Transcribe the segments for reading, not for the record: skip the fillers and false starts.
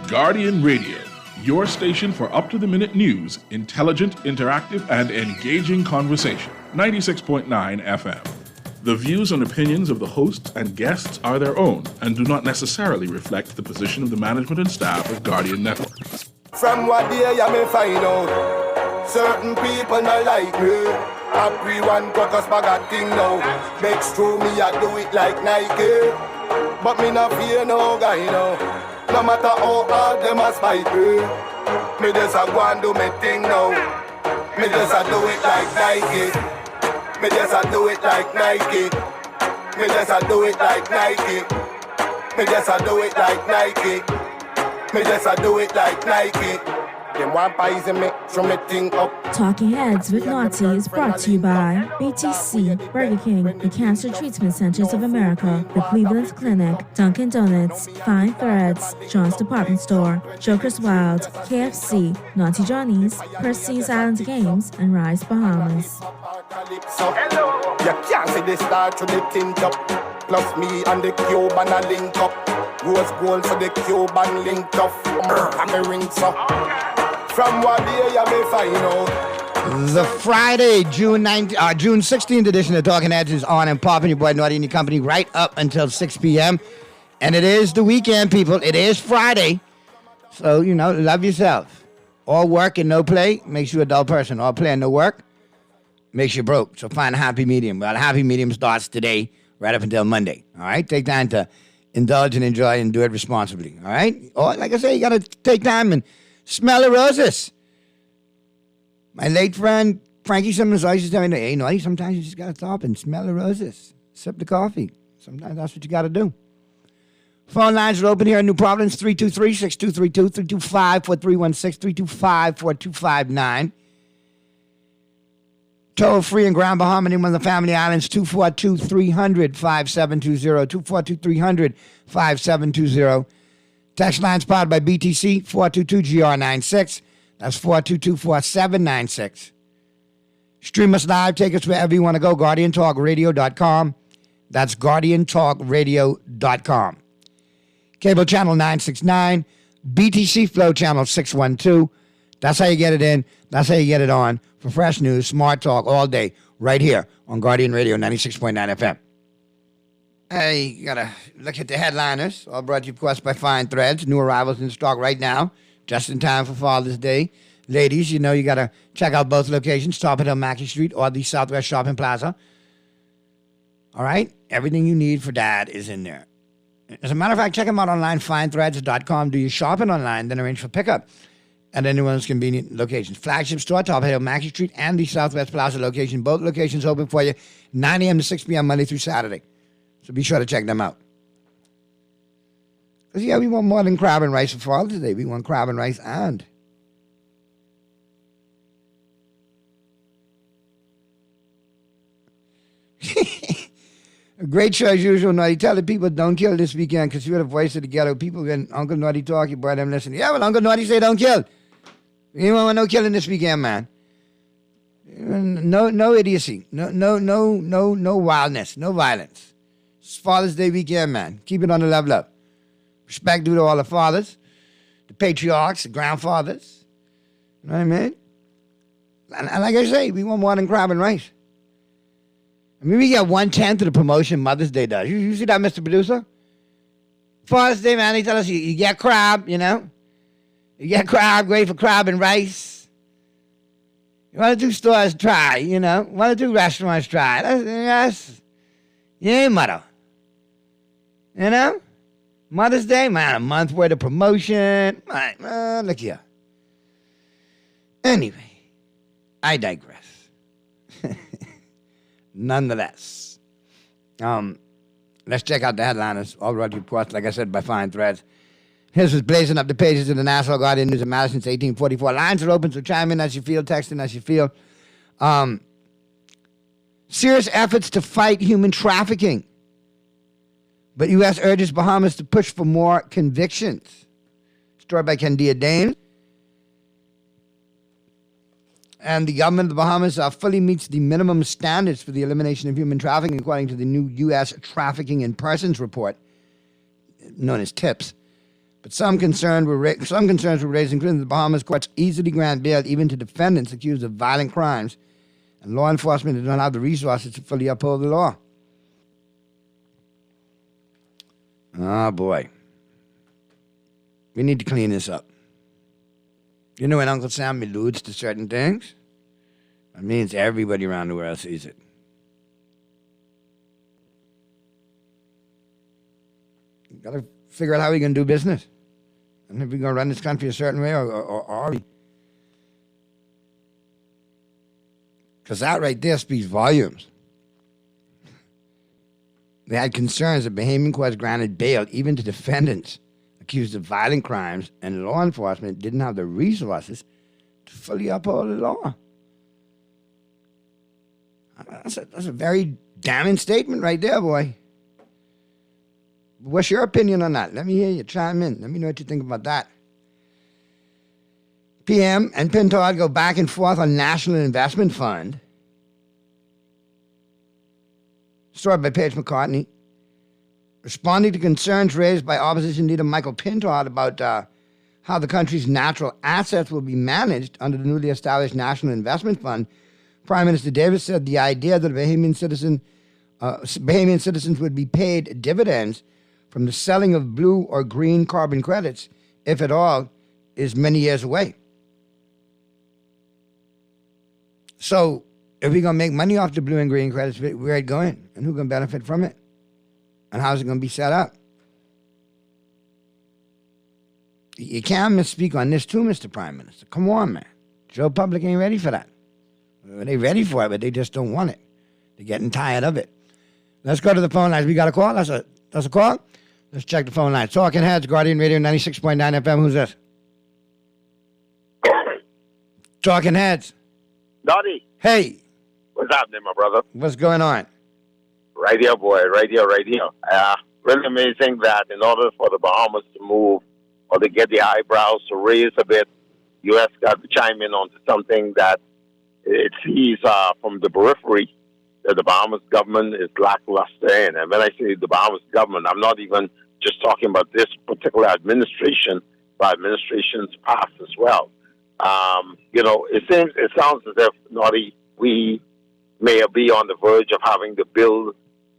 Guardian Radio, your station for up-to-the-minute news, intelligent, interactive, and engaging conversation. 96.9 FM. The views and opinions of the hosts and guests are their own and do not necessarily reflect the position of the management and staff of Guardian Network. From what day you may find out, certain people not like me. Everyone got us bag a thing now. Makes true me I do it like Nike, but me not fear no guy now. No matter how hard them a spite me, me just a go and do me thing now. Me just a do it like Nike. Me just a do it like Nike. Me just a do it like Nike. Me just a do it like Nike. Me just a do it like Nike. Them want poison me, throw me thing up. Talking Heads with Naughty is brought to you by BTC, Burger King, the Cancer Treatment Centers of America, the Cleveland Clinic, Dunkin' Donuts, Fine Threads, John's Department Store, Joker's Wild, KFC, Naughty Johnny's, Percy's Island Games, and Rise Bahamas. You can't see the star to the tint up. Plus me and the Cuban a link up. Rose gold for the Cuban linked up. And the rings up. From what day you may find out. The Friday, June 16th edition of Talking Heads is on and popping. Your boy Naughty and your company right up until 6 p.m. And it is the weekend, people. It is Friday. So, love yourself. All work and no play makes you a dull person. All play and no work makes you broke. So find a happy medium. Well, the happy medium starts today right up until Monday. All right? Take time to indulge and enjoy and do it responsibly. All right? Or, like I say, you got to take time and smell the roses. My late friend Frankie Simmons always used to tell me, hey, Naughty, sometimes you just got to stop and smell the roses. Sip the coffee. Sometimes that's what you got to do. Phone lines are open here in New Providence, 323-6232, 325-4316, 325-4259. Toll free in Grand Bahama, anyone in the Family Islands, 242-300-5720, 242-300-5720. Text line spotted by BTC, 422-GR96. That's 422-4796. Stream us live. Take us wherever you want to go. GuardianTalkRadio.com. That's GuardianTalkRadio.com. Cable channel 969. BTC Flow channel 612. That's how you get it in. That's how you get it on. For fresh news, smart talk all day, right here on Guardian Radio 96.9 FM. Hey, you gotta look at the headliners. All brought to you, of course, by Fine Threads. New arrivals in stock right now, just in time for Father's Day. Ladies, you gotta check out both locations, Top Hill Mackey Street or the Southwest Shopping Plaza. All right? Everything you need for dad is in there. As a matter of fact, check them out online, finethreads.com. Do your shopping online, then arrange for pickup at anyone's convenient locations. Flagship store, Top Hill Mackey Street, and the Southwest Plaza location. Both locations open for you 9 a.m. to 6 p.m. Monday through Saturday. So be sure to check them out. Because, we want more than crab and rice for Father's Day. We want crab and rice and a great show as usual, Naughty. Tell the people don't kill this weekend because you're the voice of the ghetto. People, when Uncle Naughty talk, you boy them listen. Yeah, well, Uncle Naughty say don't kill. You don't want no killing this weekend, man. No idiocy. No wildness. No violence. It's Father's Day weekend, man. Keep it on the level up. Respect due to all the fathers, the patriarchs, the grandfathers. You know what I mean? And like I say, we want more than crab and rice. I mean, we get 1/10 of the promotion Mother's Day does. You see that, Mr. Producer? Father's Day, man, they tell us you get crab, You get crab, great for crab and rice. You want to do stores, try, Want to do restaurants, try. That's yeah, mother. Mother's Day, man, a month worth of promotion. Look here. Anyway, I digress. Nonetheless, let's check out the headliners. All brought to you, of course, like I said, by Fine Threads. His was blazing up the pages of the Nassau Guardian News of Madison since 1844. Lines are open, so chime in as you feel, text in as you feel. Serious efforts to fight human trafficking. But U.S. urges Bahamas to push for more convictions. Story by Candia Dane. And the government of the Bahamas fully meets the minimum standards for the elimination of human trafficking, according to the new U.S. Trafficking in Persons report, known as TIPS. But some concerns were raised, including the Bahamas courts easily grant bail even to defendants accused of violent crimes, and law enforcement did not have the resources to fully uphold the law. Oh, boy. We need to clean this up. You know, when Uncle Sam alludes to certain things, it means everybody around the world sees it. We've got to figure out how we can do business. And if we're going to run this country a certain way or are we? Because that right there speaks volumes. They had concerns that Bahamian courts granted bail even to defendants accused of violent crimes, and law enforcement didn't have the resources to fully uphold the law. That's a very damning statement right there, boy. What's your opinion on that? Let me hear you. Chime in. Let me know what you think about that. PM and Pintard go back and forth on National Investment Fund. Story by Paige McCartney. Responding to concerns raised by opposition leader Michael Pintard about how the country's natural assets will be managed under the newly established National Investment Fund, Prime Minister Davis said the idea that Bahamian citizens would be paid dividends from the selling of blue or green carbon credits, if at all, is many years away. So, if we're going to make money off the blue and green credits, where it going? And who's going to benefit from it? And how's it going to be set up? You can't misspeak on this too, Mr. Prime Minister. Come on, man. Joe public ain't ready for that. They're ready for it, but they just don't want it. They're getting tired of it. Let's go to the phone lines. We got a call? That's a call? Let's check the phone lines. Talking Heads, Guardian Radio 96.9 FM. Who's this? Talking Heads. Dottie. Hey. What's happening, my brother? What's going on? Right here, boy. Right here. Really amazing that in order for the Bahamas to move or to get the eyebrows to raise a bit, U.S. got to chime in on something that it sees from the periphery that the Bahamas government is lackluster in. And when I say the Bahamas government, I'm not even just talking about this particular administration, but administrations past as well. It sounds as if, Naughty, we may be on the verge of having to build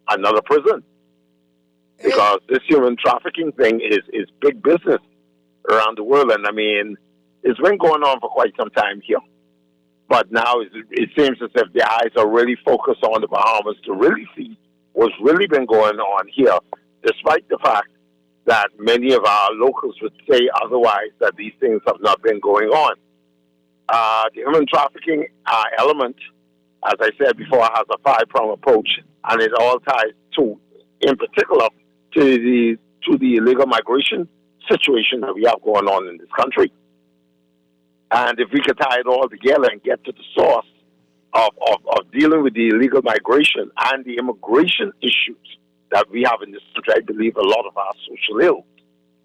another prison. Because this human trafficking thing is big business around the world. And, I mean, it's been going on for quite some time here. But now it seems as if the eyes are really focused on the Bahamas to really see what's really been going on here, despite the fact that many of our locals would say otherwise, that these things have not been going on. The human trafficking element, as I said before, has a five-pronged approach, and it all ties to, in particular, to the illegal migration situation that we have going on in this country. And if we could tie it all together and get to the source of dealing with the illegal migration and the immigration issues that we have in this country, I believe a lot of our social ills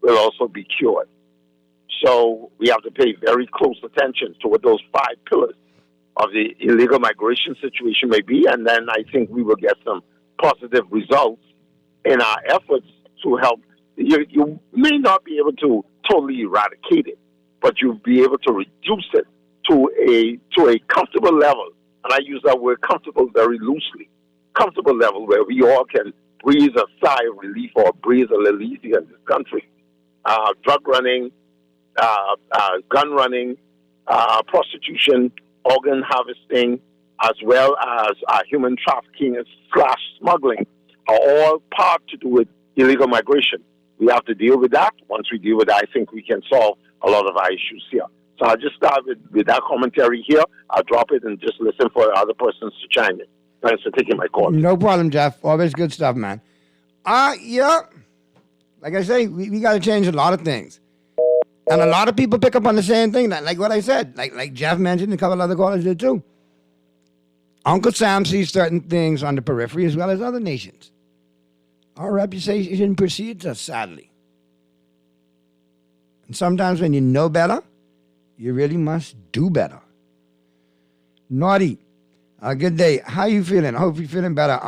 will also be cured. So we have to pay very close attention to what those five pillars of the illegal migration situation may be, and then I think we will get some positive results in our efforts to help. You may not be able to totally eradicate it, but you'll be able to reduce it to a comfortable level. And I use that word comfortable very loosely. Comfortable level where we all can breathe a sigh of relief or breathe a little easier in this country. Drug running, gun running, prostitution, organ harvesting, as well as human trafficking / smuggling are all part to do with illegal migration. We have to deal with that. Once we deal with that, I think we can solve a lot of our issues here. So I'll just start with that commentary here. I'll drop it and just listen for other persons to chime in. Thanks for taking my call. No problem, Jeff. Always good stuff, man. Yeah. Like I say, we got to change a lot of things. And a lot of people pick up on the same thing, like what I said. Like Jeff mentioned, a couple other callers did too. Uncle Sam sees certain things on the periphery as well as other nations. Our reputation precedes us, sadly. And sometimes when you know better, you really must do better. Naughty, good day. How you feeling? I hope you're feeling better.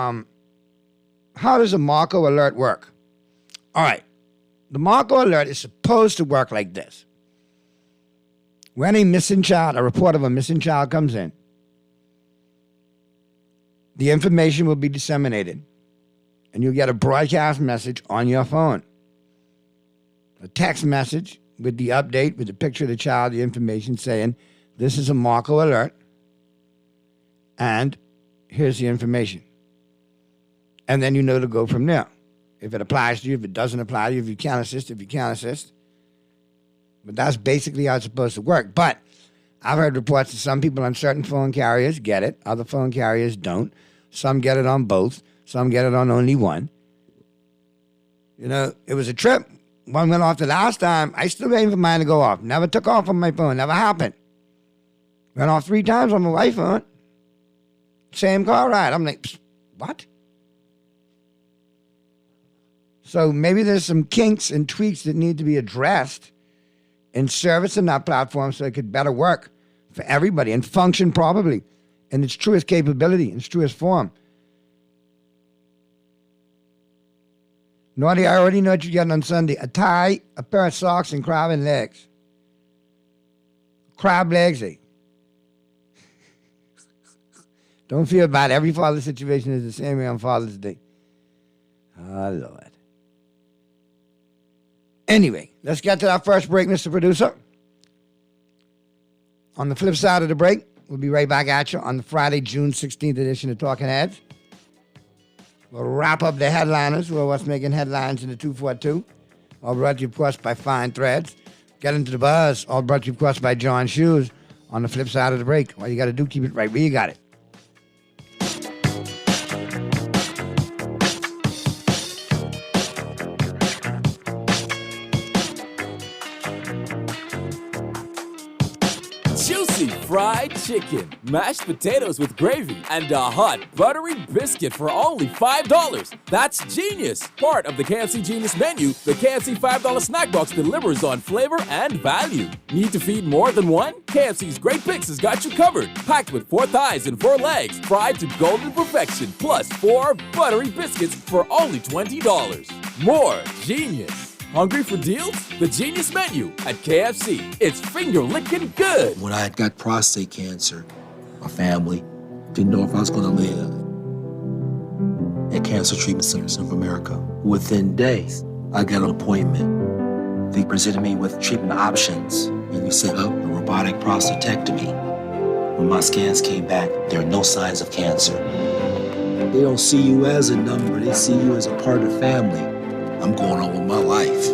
How does a Marco alert work? All right. The Marco Alert is supposed to work like this. When a missing child, a report of a missing child comes in, the information will be disseminated, and you'll get a broadcast message on your phone. A text message with the update, with the picture of the child, the information saying, this is a Marco Alert, and here's the information. And then you know to go from there. If it applies to you, if it doesn't apply to you, if you can't assist, if you can't assist. But that's basically how it's supposed to work. But I've heard reports that some people on certain phone carriers get it, other phone carriers don't. Some get it on both, some get it on only one. You know, it was a trip. One went off the last time. I still waiting for mine to go off. Never took off on my phone. Never happened. Went off 3 times on my wife's phone. Same car ride. I'm like, what? So maybe there's some kinks and tweaks that need to be addressed in service in that platform so it could better work for everybody and function properly in its truest capability, in its truest form. Naughty, I already know what you're getting on Sunday. A tie, a pair of socks, and crab legs. Crab legs, eh? Don't feel bad. Every father situation is the same way on Father's Day. Oh, Lord. Anyway, let's get to our first break, Mr. Producer. On the flip side of the break, we'll be right back at you on the Friday, June 16th edition of Talking Heads. We'll wrap up the headliners, or what's making headlines in the 242. All brought to you, of course, by Fine Threads. Get into the buzz. All brought to you, of course, by John Shoes. On the flip side of the break, all you got to do, keep it right where you got it. Juicy fried chicken, mashed potatoes with gravy, and a hot buttery biscuit for only $5. That's genius! Part of the KFC Genius menu, the KFC $5 snack box delivers on flavor and value. Need to feed more than one? KFC's Great Picks has got you covered. Packed with 4 thighs and 4 legs, fried to golden perfection, plus 4 buttery biscuits for only $20. More genius! Hungry for deals? The Genius Menu at KFC. It's finger-licking good. When I had got prostate cancer, my family didn't know if I was going to live. At Cancer Treatment Centers of America, within days, I got an appointment. They presented me with treatment options, and we set up a robotic prostatectomy. When my scans came back, there are no signs of cancer. They don't see you as a number, they see you as a part of the family. I'm going on with my life.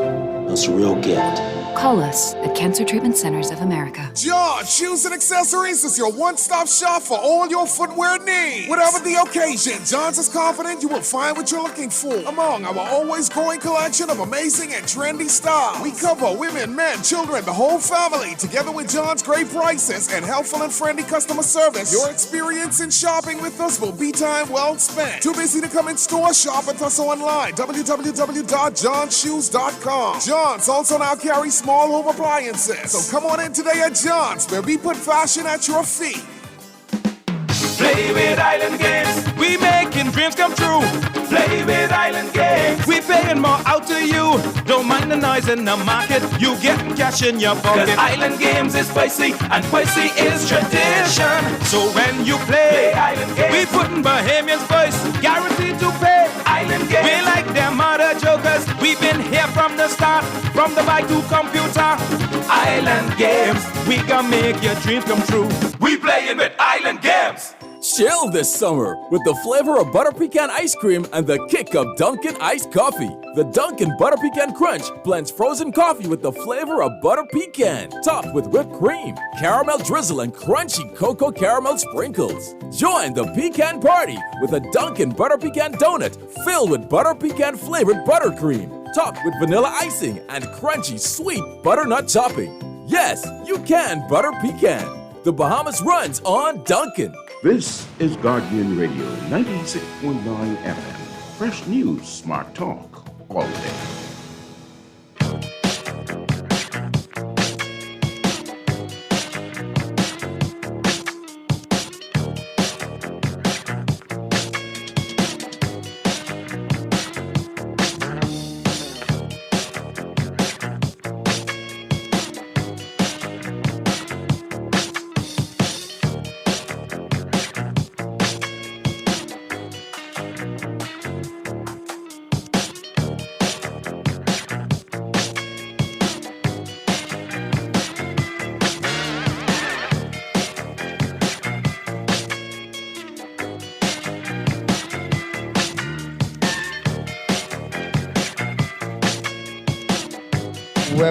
That's a real gift. Call us at Cancer Treatment Centers of America. John Shoes and Accessories is your one-stop shop for all your footwear needs. Whatever the occasion, John's is confident you will find what you're looking for among our always growing collection of amazing and trendy styles. We cover women, men, children, the whole family. Together with John's great prices and helpful and friendly customer service, your experience in shopping with us will be time well spent. Too busy to come in store? Shop with us online. www.johnshoes.com. John's also now carries small home appliances. So come on in today at John's, where we put fashion at your feet. Play with Island Games. We making dreams come true. Play with Island Games. We paying more out to you. Don't mind the noise in the market. You get cash in your pocket. 'Cause Island Games is spicy and spicy is tradition. So when you play Island Games, we putting Bahamians first. Guaranteed to pay. Island Games. We like them other jokers. We've been here from the start. From the bike to computer. Island Games. We gonna make your dreams come true. We playing with Island Games. Chill this summer with the flavor of butter pecan ice cream and the kick of Dunkin' iced coffee. The Dunkin' Butter Pecan Crunch blends frozen coffee with the flavor of butter pecan, topped with whipped cream, caramel drizzle, and crunchy cocoa caramel sprinkles. Join the pecan party with a Dunkin' Butter Pecan donut filled with butter pecan flavored buttercream, topped with vanilla icing and crunchy sweet butternut topping. Yes, you can butter pecan. The Bahamas runs on Dunkin'. This is Guardian Radio 96.9 FM. Fresh news, smart talk, all day.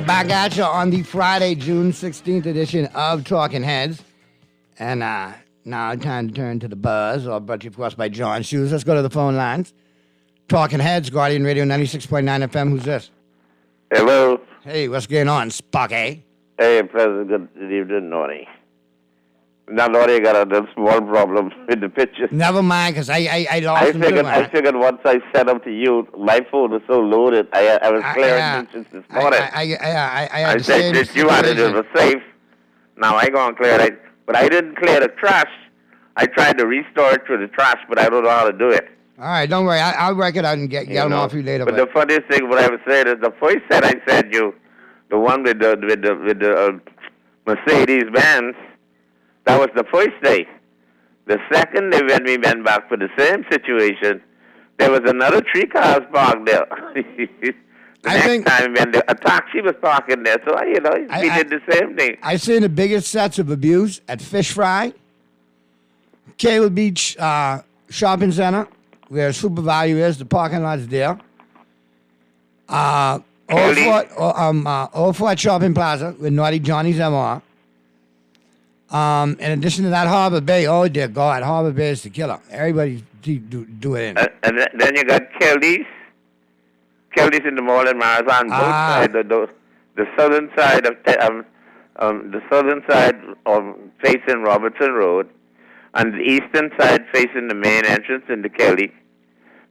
We're back at you on the Friday, June 16th edition of Talking Heads. And now time to turn to the buzz, or brought to you, of course, by John Shoes. Let's go to the phone lines. Talking Heads, Guardian Radio 96.9 FM. Who's this? Hello. Hey, what's going on, Sparky? Hey, President. Good evening, Naughty. Now, Naughty got a small problem with the picture. Never mind, because I lost I them figured, too, I figured once I set up to you, my phone was so loaded, I was clearing pictures this morning. I said that you wanted it was safe. Now I go and clear it. But I didn't clear the trash. I tried to restore it through the trash, but I don't know how to do it. All right, don't worry. I'll work it out and get them off you later. But the funniest thing, what I was saying is the first set I sent you, the one with the Mercedes Benz, that was the first day. The second day when we went back for the same situation, there was another 3 cars parked there. Next time when a taxi was parking there, so we did the same thing. I've seen the biggest sets of abuse at Fish Fry, Cable Beach Shopping Center, where Super Value is. The parking lot's there. Old Fort Shopping Plaza with Naughty Johnny's MR. In addition to that, Harbor Bay. Oh dear God, Harbor Bay is the killer. Everybody do it in. And then you got Kelly's in the mall in Marathon. Both sides, the southern side facing Robertson Road, and the eastern side facing the main entrance into Kelly.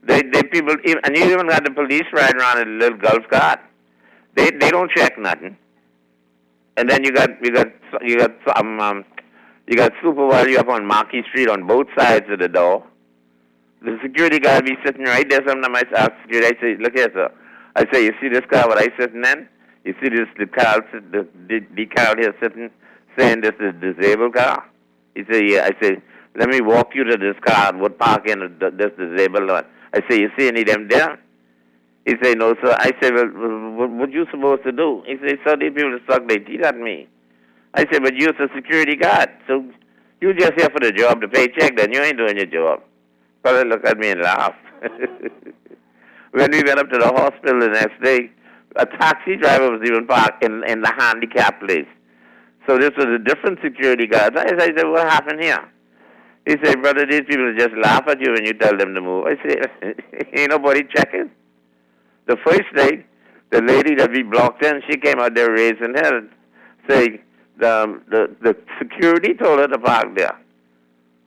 They people, and you even got the police riding around in a little golf cart. They don't check nothing. And then you got Super Value up on Marquis Street on both sides of the door. The security guard be sitting right there. Sometimes I ask security, I say, look here, sir. I say, you see this car, what I sitting in? You see the decal here sitting, saying this is a disabled car? He say, yeah. I say, let me walk you to this car and would park in this disabled lot. I say, you see any of them there? He say, no, sir. I say, well, what you supposed to do? He say, sir, these people suck their teeth at me. I say, but you're a security guard, so you just here for the job, the paycheck, then you ain't doing your job. Fellow looked at me and laughed. When we went up to the hospital the next day, a taxi driver was even parked in the handicap place. So this was a different security guard. I said, what happened here? He said, brother, these people just laugh at you when you tell them to move. I said, ain't nobody checking. The first day, the lady that we blocked in, she came out there raising her, saying, the security told her to park there.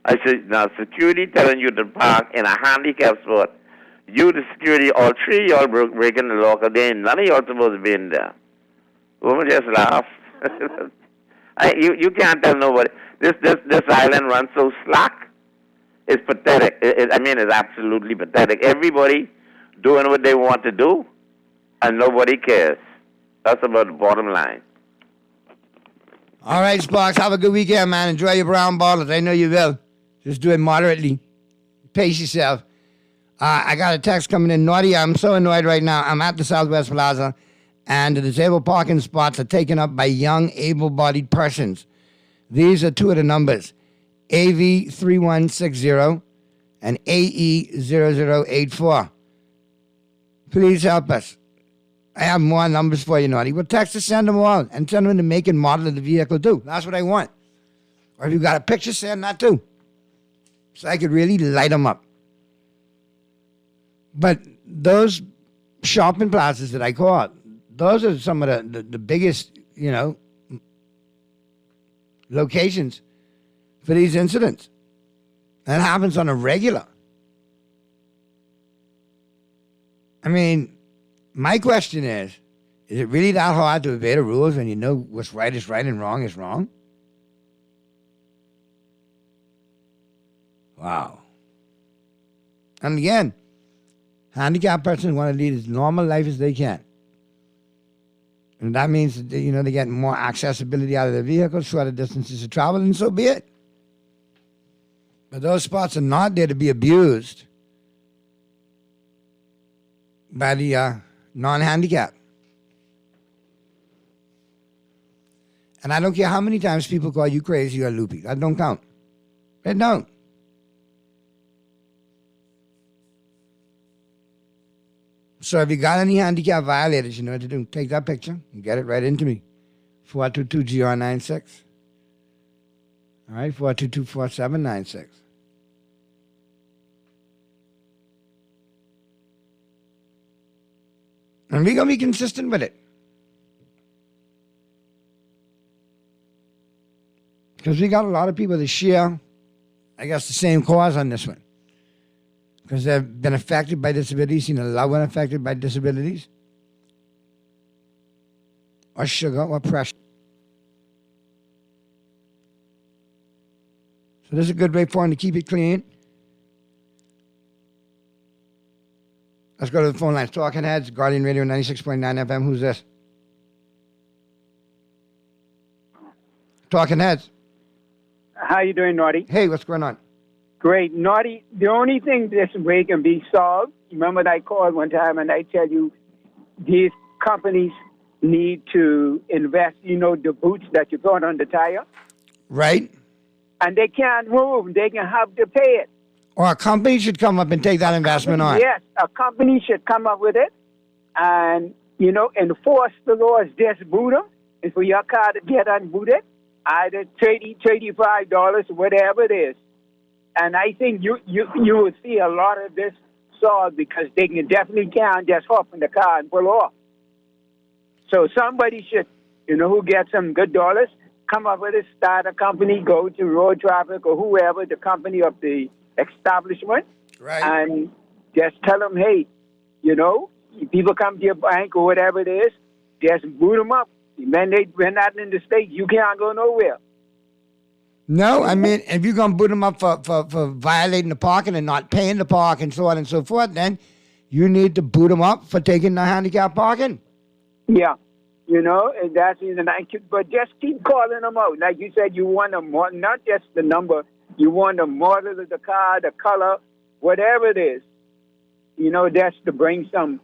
I said, now security telling you to park in a handicap spot. You, the security, all 3 of y'all breaking the law, because none of y'all supposed to be in there. Woman just laughed. You can't tell nobody. This island runs so slack. It's pathetic. It's absolutely pathetic. Everybody doing what they want to do, and nobody cares. That's about the bottom line. All right, Sparks, have a good weekend, man. Enjoy your brown bottles. I know you will. Just do it moderately. Pace yourself. I got a text coming in. Naughty, I'm so annoyed right now. I'm at the Southwest Plaza, and the disabled parking spots are taken up by young, able-bodied persons. These are 2 of the numbers, AV3160 and AE0084. Please help us. I have more numbers for you, Naughty. Well, text to send them all and send them the make and model of the vehicle, too. That's what I want. Or if you got a picture, send that, too. So I could really light them up. But those shopping plazas that I call, those are some of the biggest, locations for these incidents. That happens on a regular. I mean, my question is it really that hard to obey the rules when you know what's right is right and wrong is wrong? Wow. And again, handicapped persons want to lead as normal life as they can. And that means that, they get more accessibility out of their vehicles, shorter distances to travel, and so be it. But those spots are not there to be abused by the non-handicapped. And I don't care how many times people call you crazy or loopy. That don't count. It don't. So if you got any handicap violators, you know what to do. Take that picture and get it right into me. 422-GR96. All right, 422-4796. And we're going to be consistent with it. Because we got a lot of people that share, I guess, the same cause on this one. Because they've been affected by disabilities, seen a loved one affected by disabilities, or sugar, or pressure. So this is a good way for them to keep it clean. Let's go to the phone lines. Talking Heads, Guardian Radio 96.9 FM. Who's this? Talking Heads. How you doing, Naughty? Hey, what's going on? Great. Naughty, the only thing this way can be solved, remember that I called one time and I tell you these companies need to invest, the boots that you put on the tire. Right. And they can't move. They can have to pay it. Or a company should come up and take that investment on. Yes, a company should come up with it and, enforce the laws. Just boot them. And for your car to get unbooted, either $30, $35, whatever it is. And I think you will see a lot of this solved because they definitely can't just hop in the car and pull off. So somebody should, who gets some good dollars, come up with it, start a company, go to road traffic or whoever, the company of the establishment, right, and just tell them, hey, people come to your bank or whatever it is, just boot them up. When we're not in the States, you can't go nowhere. No, I mean, if you're going to boot them up for violating the parking and not paying the park and so on and so forth, then you need to boot them up for taking the handicap parking. Yeah. And that's even but just keep calling them out. Like you said, you want them more, not just the number, you want the model of the car, the color, whatever it is. That's to bring some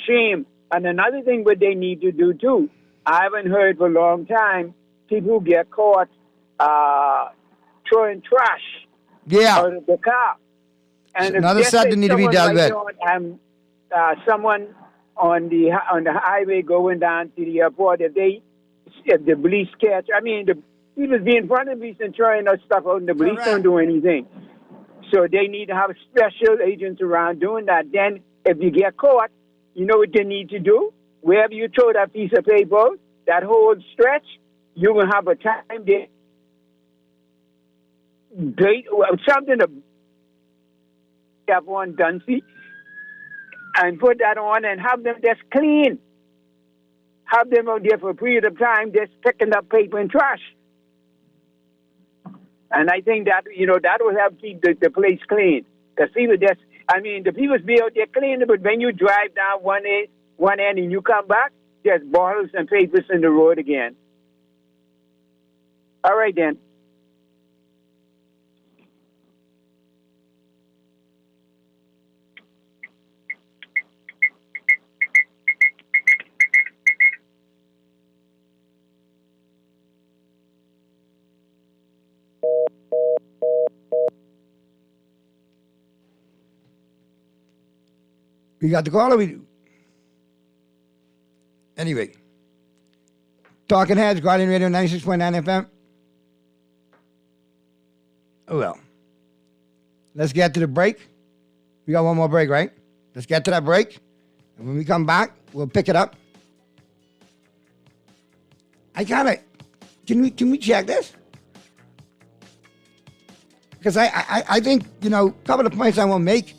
shame. And another thing what they need to do too, I haven't heard for a long time, people get caught throwing trash out of the car. And another side that need to be dealt with. Someone on the highway going down to the airport, if the police catch, the people be in front of me and throwing that stuff out, and the police don't do anything. So they need to have special agents around doing that. Then, if you get caught, you know what they need to do? Wherever you throw that piece of paper, that whole stretch, you will have a time there. Something to have on Duncy and put that on and have them just clean. Have them out there for a period of time just picking up paper and trash. And I think that, that will help keep the place clean. Because people the people be out there cleaning, but when you drive down one end and you come back, there's bottles and papers in the road again. All right, then. We got the call or we do? Anyway. Talking Heads, Guardian Radio 96.9 FM. Oh, well. Let's get to the break. We got one more break, right? Let's get to that break. And when we come back, we'll pick it up. Can we check this? Because I think, a couple of points I want to make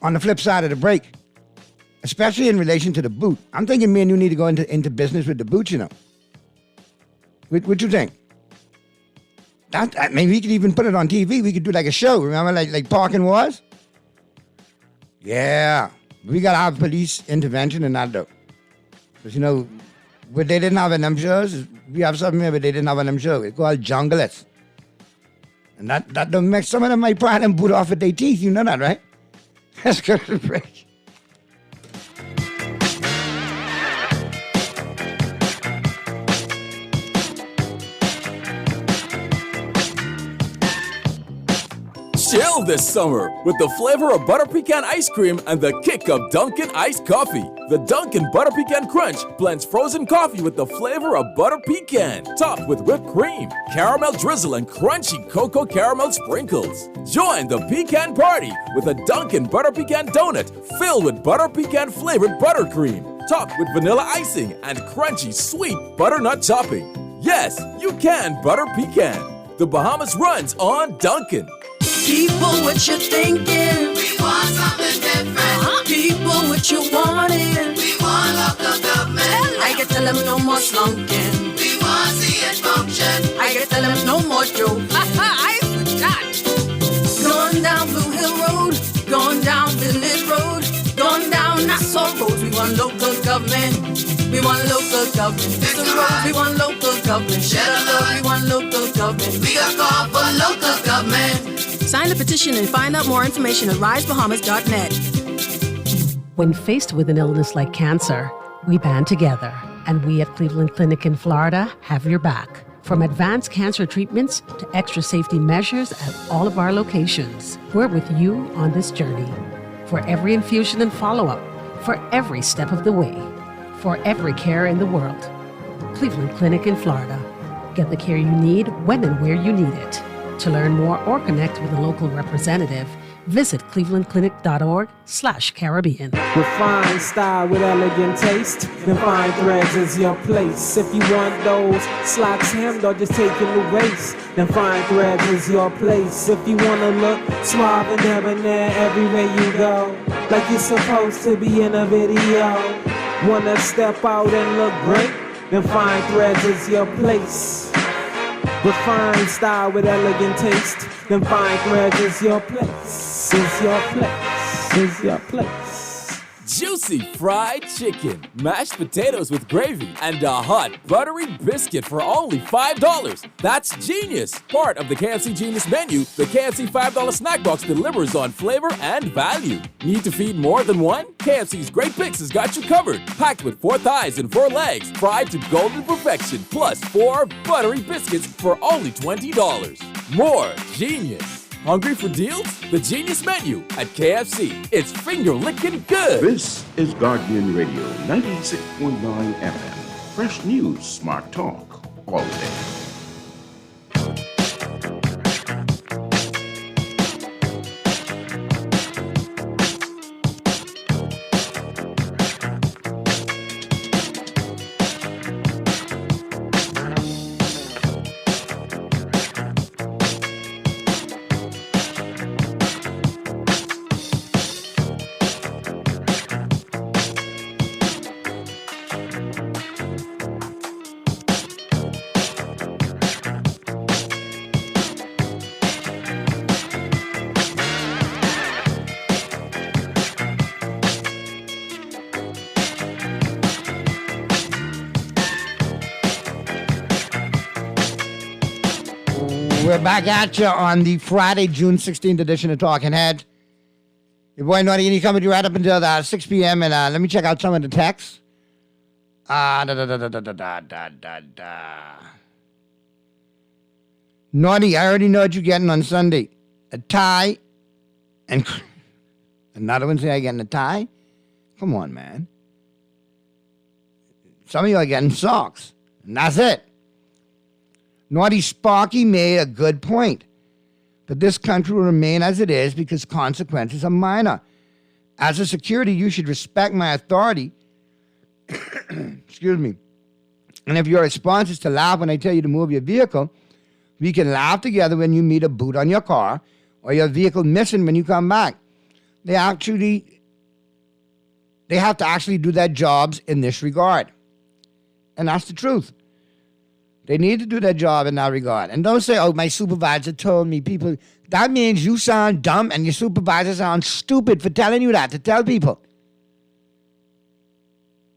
on the flip side of the break, especially in relation to the boot. I'm thinking me and you need to go into business with the boot, What you think? Maybe we could even put it on TV. We could do like a show. Remember like Parking Wars? Yeah. We got to have police intervention in that though. Because, what they didn't have in them shows, we have something here, but they didn't have in them shows. It's called Junglettes. And that don't make some of them might pry them boot off with their teeth. You know that, right? Let's go to the break. Chill this summer with the flavor of butter pecan ice cream and the kick of Dunkin' iced coffee. The Dunkin' Butter Pecan Crunch blends frozen coffee with the flavor of butter pecan, topped with whipped cream, caramel drizzle, and crunchy cocoa caramel sprinkles. Join the pecan party with a Dunkin' Butter Pecan donut filled with butter pecan flavored buttercream, topped with vanilla icing and crunchy sweet butternut topping. Yes, you can butter pecan. The Bahamas runs on Dunkin'. People, what you thinking? We want something different. People, what you wanting? We want local government. I can tell them no more slunking. We want to see it function. I can tell them no more joke. I forgot. Going down Blue Hill Road, going down Village Road, going down Nassau Road. We want local government. We want local government. Listen road, we want local government. Shut up, we want local government. We got call for local government. Sign the petition and find out more information at risebahamas.net. When faced with an illness like cancer, we band together, and we at Cleveland Clinic in Florida have your back. From advanced cancer treatments to extra safety measures at all of our locations, we're with you on this journey. For every infusion and follow-up, for every step of the way, for every care in the world. Cleveland Clinic in Florida. Get the care you need when and where you need it. To learn more or connect with a local representative, visit clevelandclinic.org/Caribbean. Refined style with elegant taste, then fine threads is your place. If you want those slacks hemmed or just taking the waist, then fine threads is your place. If you want to look suave and debonair everywhere you go, like you're supposed to be in a video, want to step out and look great, then fine threads is your place. Refined style with elegant taste, then fine threads is your place, is your place, is your place. Juicy fried chicken, mashed potatoes with gravy, and a hot buttery biscuit for only $5. That's genius! Part of the KFC Genius menu, the KFC $5 snack box delivers on flavor and value. Need to feed more than one? KFC's Great Picks has got you covered. Packed with 4 thighs and 4 legs, fried to golden perfection, plus 4 buttery biscuits for only $20. More genius! Hungry for deals? The Genius Menu at KFC. It's finger-licking good. This is Guardian Radio 96.9 FM. Fresh news, smart talk, all day. We're back at you on the Friday, June 16th edition of Talking Head. Your boy Naughty and he coming to you right up until 6 p.m. And let me check out some of the texts. Naughty, I already know what you're getting on Sunday. A tie and another one say I'm getting a tie. Come on, man. Some of you are getting socks. And that's it. Naughty Sparky made a good point. But this country will remain as it is because consequences are minor. As a security, you should respect my authority. Excuse me. And if your response is to laugh when I tell you to move your vehicle, we can laugh together when you meet a boot on your car or your vehicle missing when you come back. They have to actually do their jobs in this regard. And that's the truth. They need to do their job in that regard. And don't say, oh, my supervisor told me. People, that means you sound dumb and your supervisor sounds stupid for telling you that, to tell people.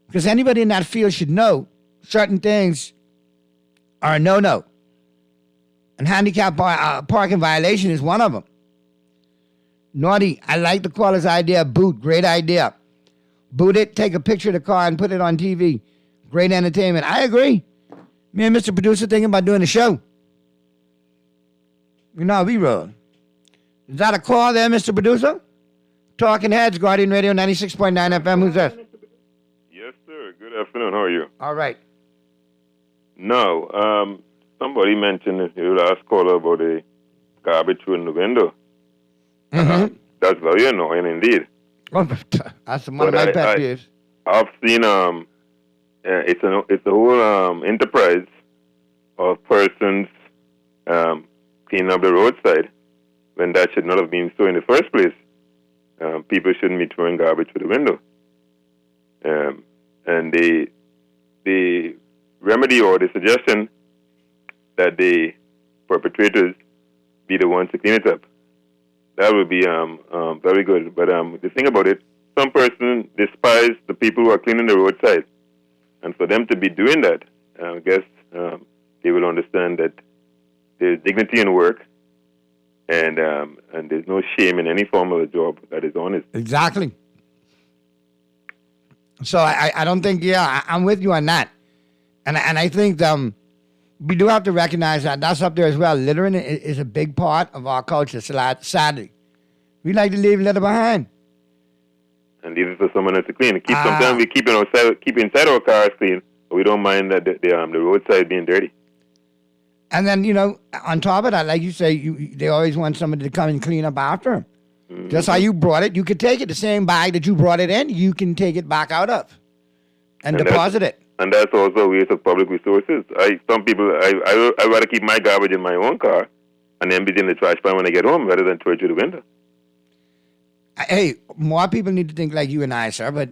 Because anybody in that field should know certain things are a no-no. And handicap parking violation is one of them. Naughty, I like the caller's idea. Boot, great idea. Boot it, take a picture of the car and put it on TV. Great entertainment. I agree. Me and Mr. Producer thinking about doing a show. You know how we roll. Is that a call there, Mr. Producer? Talking Heads, Guardian Radio 96.9 FM. Who's this? Yes, sir. Good afternoon. How are you? All right. No, somebody mentioned your last caller about a garbage in the window. Mm-hmm. That's very annoying indeed. Oh, that's one of my pet peeves. I've seen it's a whole enterprise of persons cleaning up the roadside when that should not have been so in the first place. People shouldn't be throwing garbage through the window. And the remedy or the suggestion that the perpetrators be the ones to clean it up, that would be very good. But the thing about it, some person despise the people who are cleaning the roadside. And for them to be doing that, I guess they will understand that there's dignity in work and there's no shame in any form of a job that is honest. Exactly. So I don't think, I'm with you on that. And I think we do have to recognize that. That's up there as well. Littering is a big part of our culture, sadly. We like to leave litter behind. And leave it for someone else to clean. Sometimes we keep inside our cars clean, but we don't mind that the roadside being dirty. And then, on top of that, like you say, they always want somebody to come and clean up after them. Mm-hmm. Just how you brought it, you could take it, the same bag that you brought it in, you can take it back out of and deposit it. And that's also a waste of public resources. I rather keep my garbage in my own car and empty it in the trash can when I get home rather than throw it through the window. Hey, more people need to think like you and I, sir. But,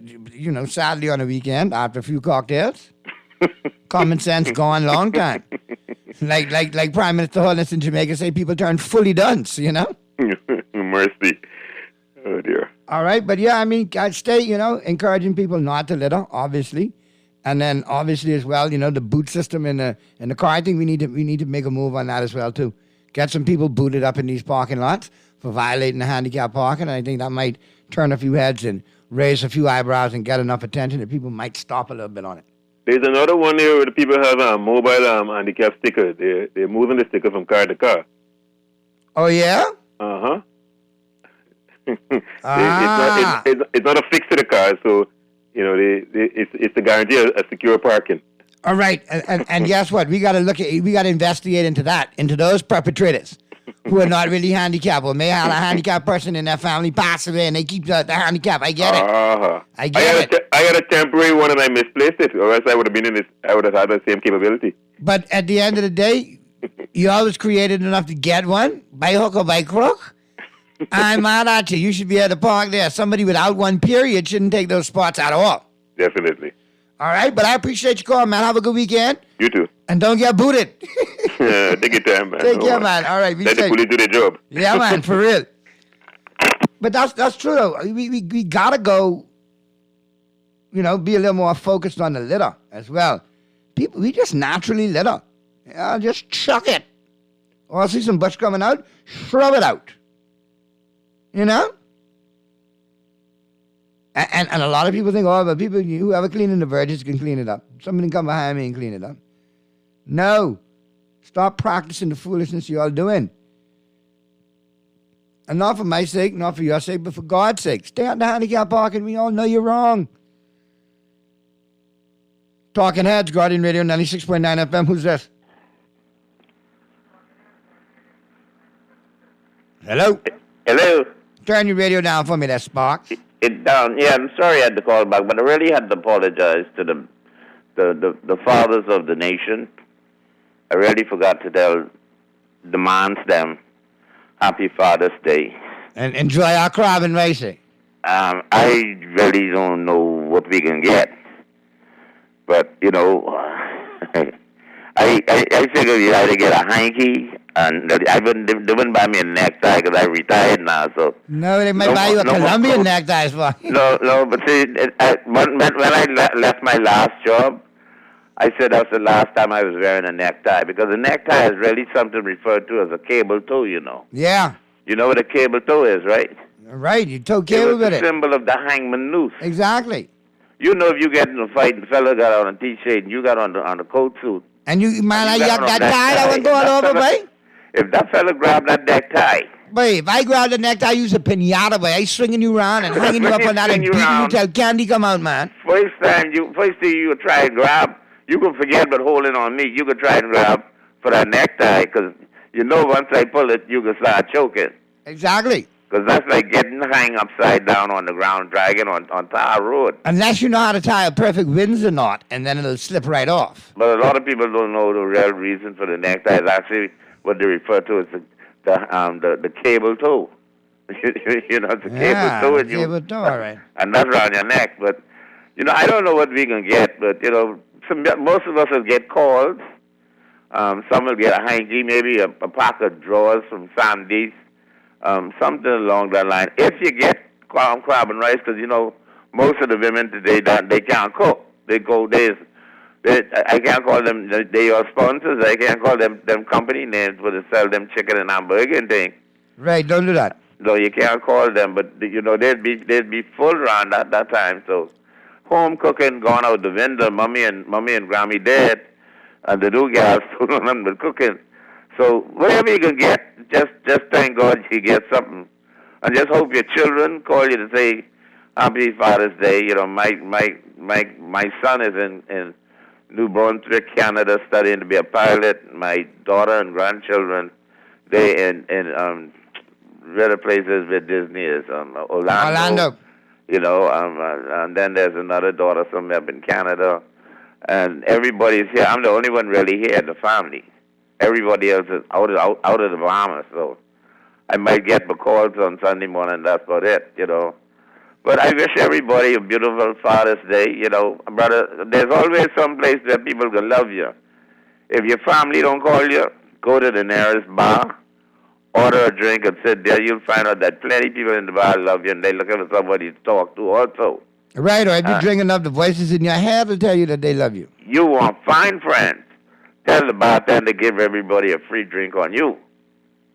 sadly on a weekend, after a few cocktails, common sense gone long time. Like Prime Minister Holness in Jamaica say, people turn fully dunce, Mercy. Oh, dear. All right. But, I'd stay, encouraging people not to litter, obviously. And then, obviously, as well, the boot system in the car. I think we need to make a move on that as well, too. Get some people booted up in these parking lots for violating the handicap parking. And I think that might turn a few heads and raise a few eyebrows and get enough attention that people might stop a little bit on it. There's another one there where the people have a mobile handicap sticker. They're moving the sticker from car to car. Oh, yeah? Uh-huh. It's not affixed to the car, so, it's to guarantee a secure parking. All right. And guess what? We got to investigate into those perpetrators who are not really handicapped or may have a handicapped person in their family pass away and they keep the handicap. I get it. I get it. I had a temporary one and I misplaced it, or else I would have been I would have had the same capability. But at the end of the day, you always created enough to get one, by hook or by crook. I'm mad at you. You should be able to park there. Somebody without one period shouldn't take those spots at all. Definitely. All right, but I appreciate your call, man. Have a good weekend. You too. And don't get booted. Take your time, man. Take care, man. All right, be Let safe. the police do their job. Yeah, man, for real. But that's true, though. We got to go, be a little more focused on the litter as well. People, we just naturally litter. Just chuck it. Or see some bush coming out, shrub it out. And a lot of people think, but people, whoever cleaning the verges can clean it up. Somebody come behind me and clean it up. No. Stop practicing the foolishness you're all doing. And not for my sake, not for your sake, but for God's sake. Stay out the handicap parking. We all know you're wrong. Talking Heads, Guardian Radio 96.9 FM. Who's this? Hello? Hello? Turn your radio down for me, that Sparks. It down. Yeah, I'm sorry I had to call back, but I really had to apologize to the fathers of the nation. I really forgot to demand them Happy Father's Day. And enjoy our crab and racing. I really don't know what we can get, but I figured you had to get a hanky, and they wouldn't buy me a necktie because I retired now. So no, they might buy you a Colombian necktie. No, but see, when I left my last job, I said that was the last time I was wearing a necktie, because a necktie is really something referred to as a cable toe, Yeah. You know what a cable toe is, right? Right, you toe cable with it. It's a symbol of the hangman noose. Exactly. If you get in a fight and the fella got on a t-shirt and you got on the coat suit. And you got that tie that was going over, right? If that fella grabbed that necktie, Boy, if I grab the necktie, I use a pinata, boy. I swinging you around and hanging you up on that and beating you till candy come out, man. First thing you try and grab, you can forget about holding on me. You can try and grab for that necktie, because you know once I pull it, you can start choking. Exactly. Because that's like getting hang upside down on the ground, dragging on tar road. Unless you know how to tie a perfect Windsor knot, and then it'll slip right off. But a lot of people don't know the real reason for the necktie. It's actually what they refer to as the cable toe. You know, it's a cable toe. And cable toe, all right. And that's around your neck. But, you know, I don't know what we can get, but, you know, most of us will get calls. Some will get a hanky, maybe a pack of drawers from Sam Dees. Something along that line. If you get crab and rice, because, you know, most of the women today, they can't cook. I can't call them, they are sponsors. I can't call them company names for to sell them chicken and hamburger and thing. Right, don't do that. No, you can't call them, but, you know, they'd be full around at that time. So home cooking gone out the window. Mommy and Grammy dead, and the new guys still on them with cooking. So whatever you can get, just thank God you get something, and just hope your children call you to say Happy Father's Day. You know, my son is in New Brunswick, Canada, studying to be a pilot. My daughter and grandchildren, they in other places where Disney is, Orlando. You know, and then there's another daughter somewhere up in Canada, and everybody's here. I'm the only one really here in the family. Everybody else is out of the Bahamas, so I might get the calls on Sunday morning. That's about it, you know. But I wish everybody a beautiful Father's Day, you know. Brother, there's always some place where people can love you. If your family don't call you, go to the nearest bar, order a drink, and sit there. You'll find out that plenty of people in the bar love you, and they're looking for somebody to talk to also. Right, or if you drink enough, the voices in your head will tell you that they love you. You want fine friends. Tell the bartender to give everybody a free drink on you.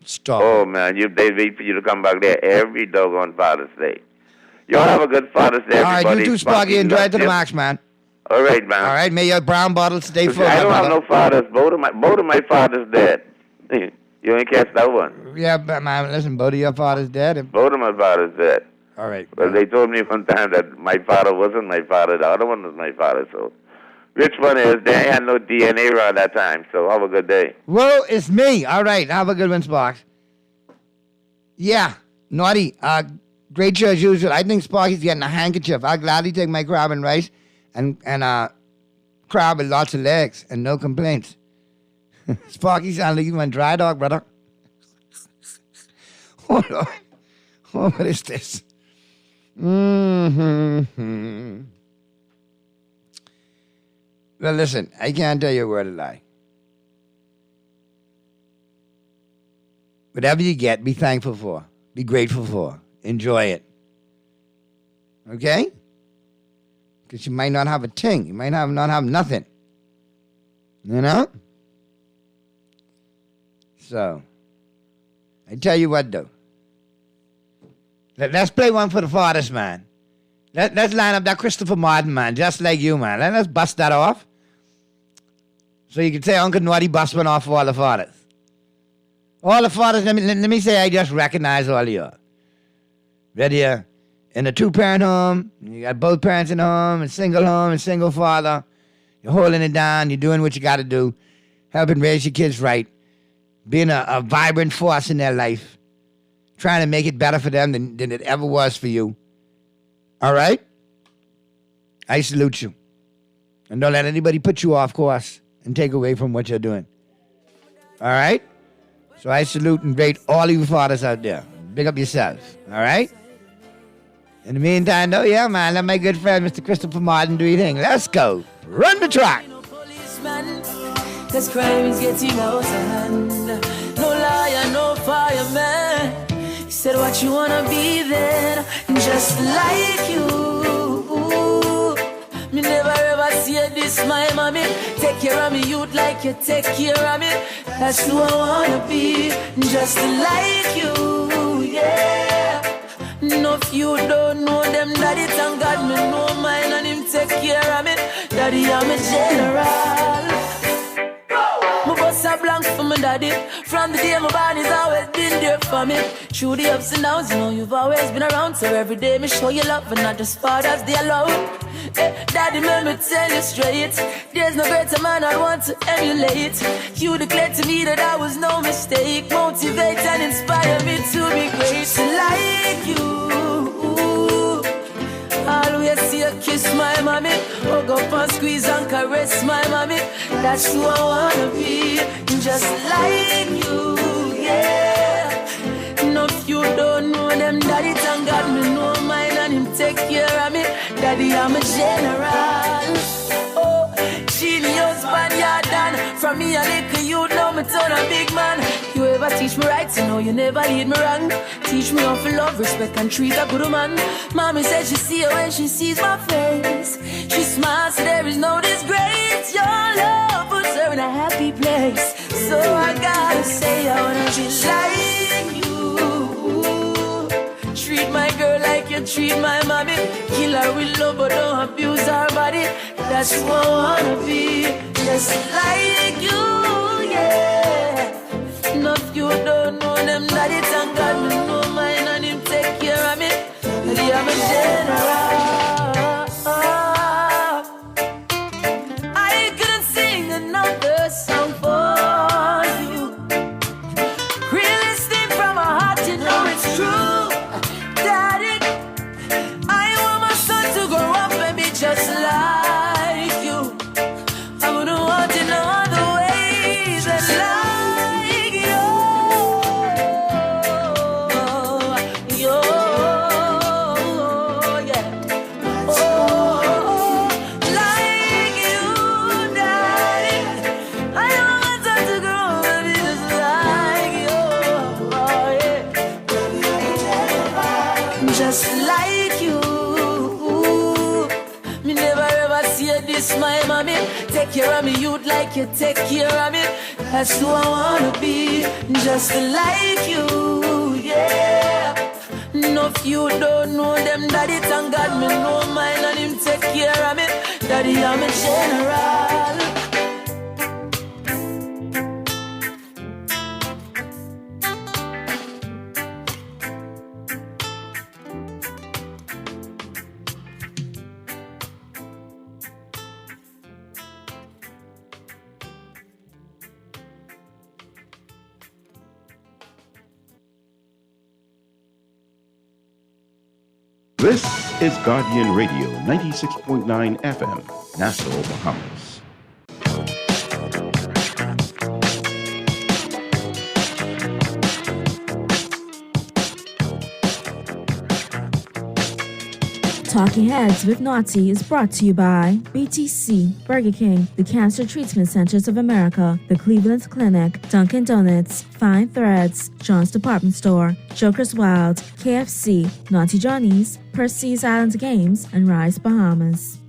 Stop. Oh, man, they wait for you to come back there every doggone Father's Day. Y'all have a good Father's Day, everybody. All right, you too, Sparky. Enjoy it to the max, man. All right, man. All right, may your brown bottle stay full. I don't have no fathers. Both of my fathers dead. You ain't catch that one. Yeah, but man, listen, both of your fathers dead. Both of my fathers dead. All right. Well, they told me one time that my father wasn't my father. The other one was my father, so... Which one is? They had no DNA around that time, so have a good day. Well, it's me. All right, have a good one, Sparks. Yeah, Naughty. Great show as usual. I think Sparky's getting a handkerchief. I'll gladly take my crab and rice and crab with lots of legs and no complaints. Sparky sounds like you went dry dog, brother. Hold on. Oh, what is this? Mm-hmm. Well, listen, I can't tell you a word of lie. Whatever you get, be thankful for. Be grateful for. Enjoy it. Okay? Because you might not have a thing. You might not have nothing. You know? So, I tell you what, though. Let's play one for the fathers, man. Let's line up that Christopher Martin, man, just like you, man. Let's bust that off. So you can say Uncle Naughty bust one off for all the fathers. All the fathers, let me say I just recognize all of you. Whether you're in a two-parent home, you got both parents in the home, and single father, you're holding it down, you're doing what you got to do, helping raise your kids right, being a vibrant force in their life, trying to make it better for them than it ever was for you. All right? I salute you. And don't let anybody put you off course and take away from what you're doing. All right? So I salute and rate all you fathers out there. Big up yourselves. All right? In the meantime, though, yeah, man, let my good friend Mr. Christopher Martin do your thing. Let's go. Run the track. Cause crime is getting out of hand. No liar, no fireman. He said what you wanna be then, just like you. Me never ever see this, my mommy. Take care of me, you'd like you take care of me. That's who I wanna be, just like you, yeah. No, if you don't know them, daddy, thank God me know mine and him take care of me. Daddy, I'm a general. house I belongs for my daddy. From the day my body's always been there for me. Through the ups and downs, you know you've always been around. So every day me show you love and not just Father's Day alone. Daddy, let me tell you straight, there's no greater man I want to emulate. You declared to me that I was no mistake. Motivate and inspire me to be great. Like you, always see you kiss my mommy, hug up and squeeze and caress my mommy. That's who I wanna be, just like you, yeah. No, if you don't know them, daddy, thank God me know mine and him take care of me. Daddy, I'm a general. Oh, genius, banyard done. From me a little you know me turn a big man. You ever teach me right, you know you never lead me wrong. Teach me how to love, respect and treat a good man. Mommy said she see her when she sees my face. She smiles, so there is no disgrace. Your love puts her in a happy place. So I gotta say I wanna be like you. Treat my girl like you treat my mommy. Kill her with love but don't abuse her body. That's who I wanna be, just like you, yeah. No, if you don't know them, daddy, thank God me know mine and him take care of me. Daddy, I'm a general. I couldn't sing another song for you. Really sing from my heart, you know it's true. Daddy, I want my son to grow up and be just like you. I wouldn't want it no other way than like you. Yo, yeah. Oh, like you, Daddy. I want my son to grow up and be just like you. Oh, yeah. Just like you. Me never ever see this, my mommy. Take care of me, you'd like you take care of me. That's who I wanna be, just like you, yeah. No, if you don't know them, daddy, thank God me know mine and him take care of me. Daddy, I'm a general. This is Guardian Radio, 96.9 FM, Nassau, Bahamas. Talking Heads with Naughty is brought to you by BTC, Burger King, the Cancer Treatment Centers of America, the Cleveland Clinic, Dunkin' Donuts, Fine Threads, John's Department Store, Joker's Wild, KFC, Naughty Johnny's, Percy's Island Games, and Rise Bahamas.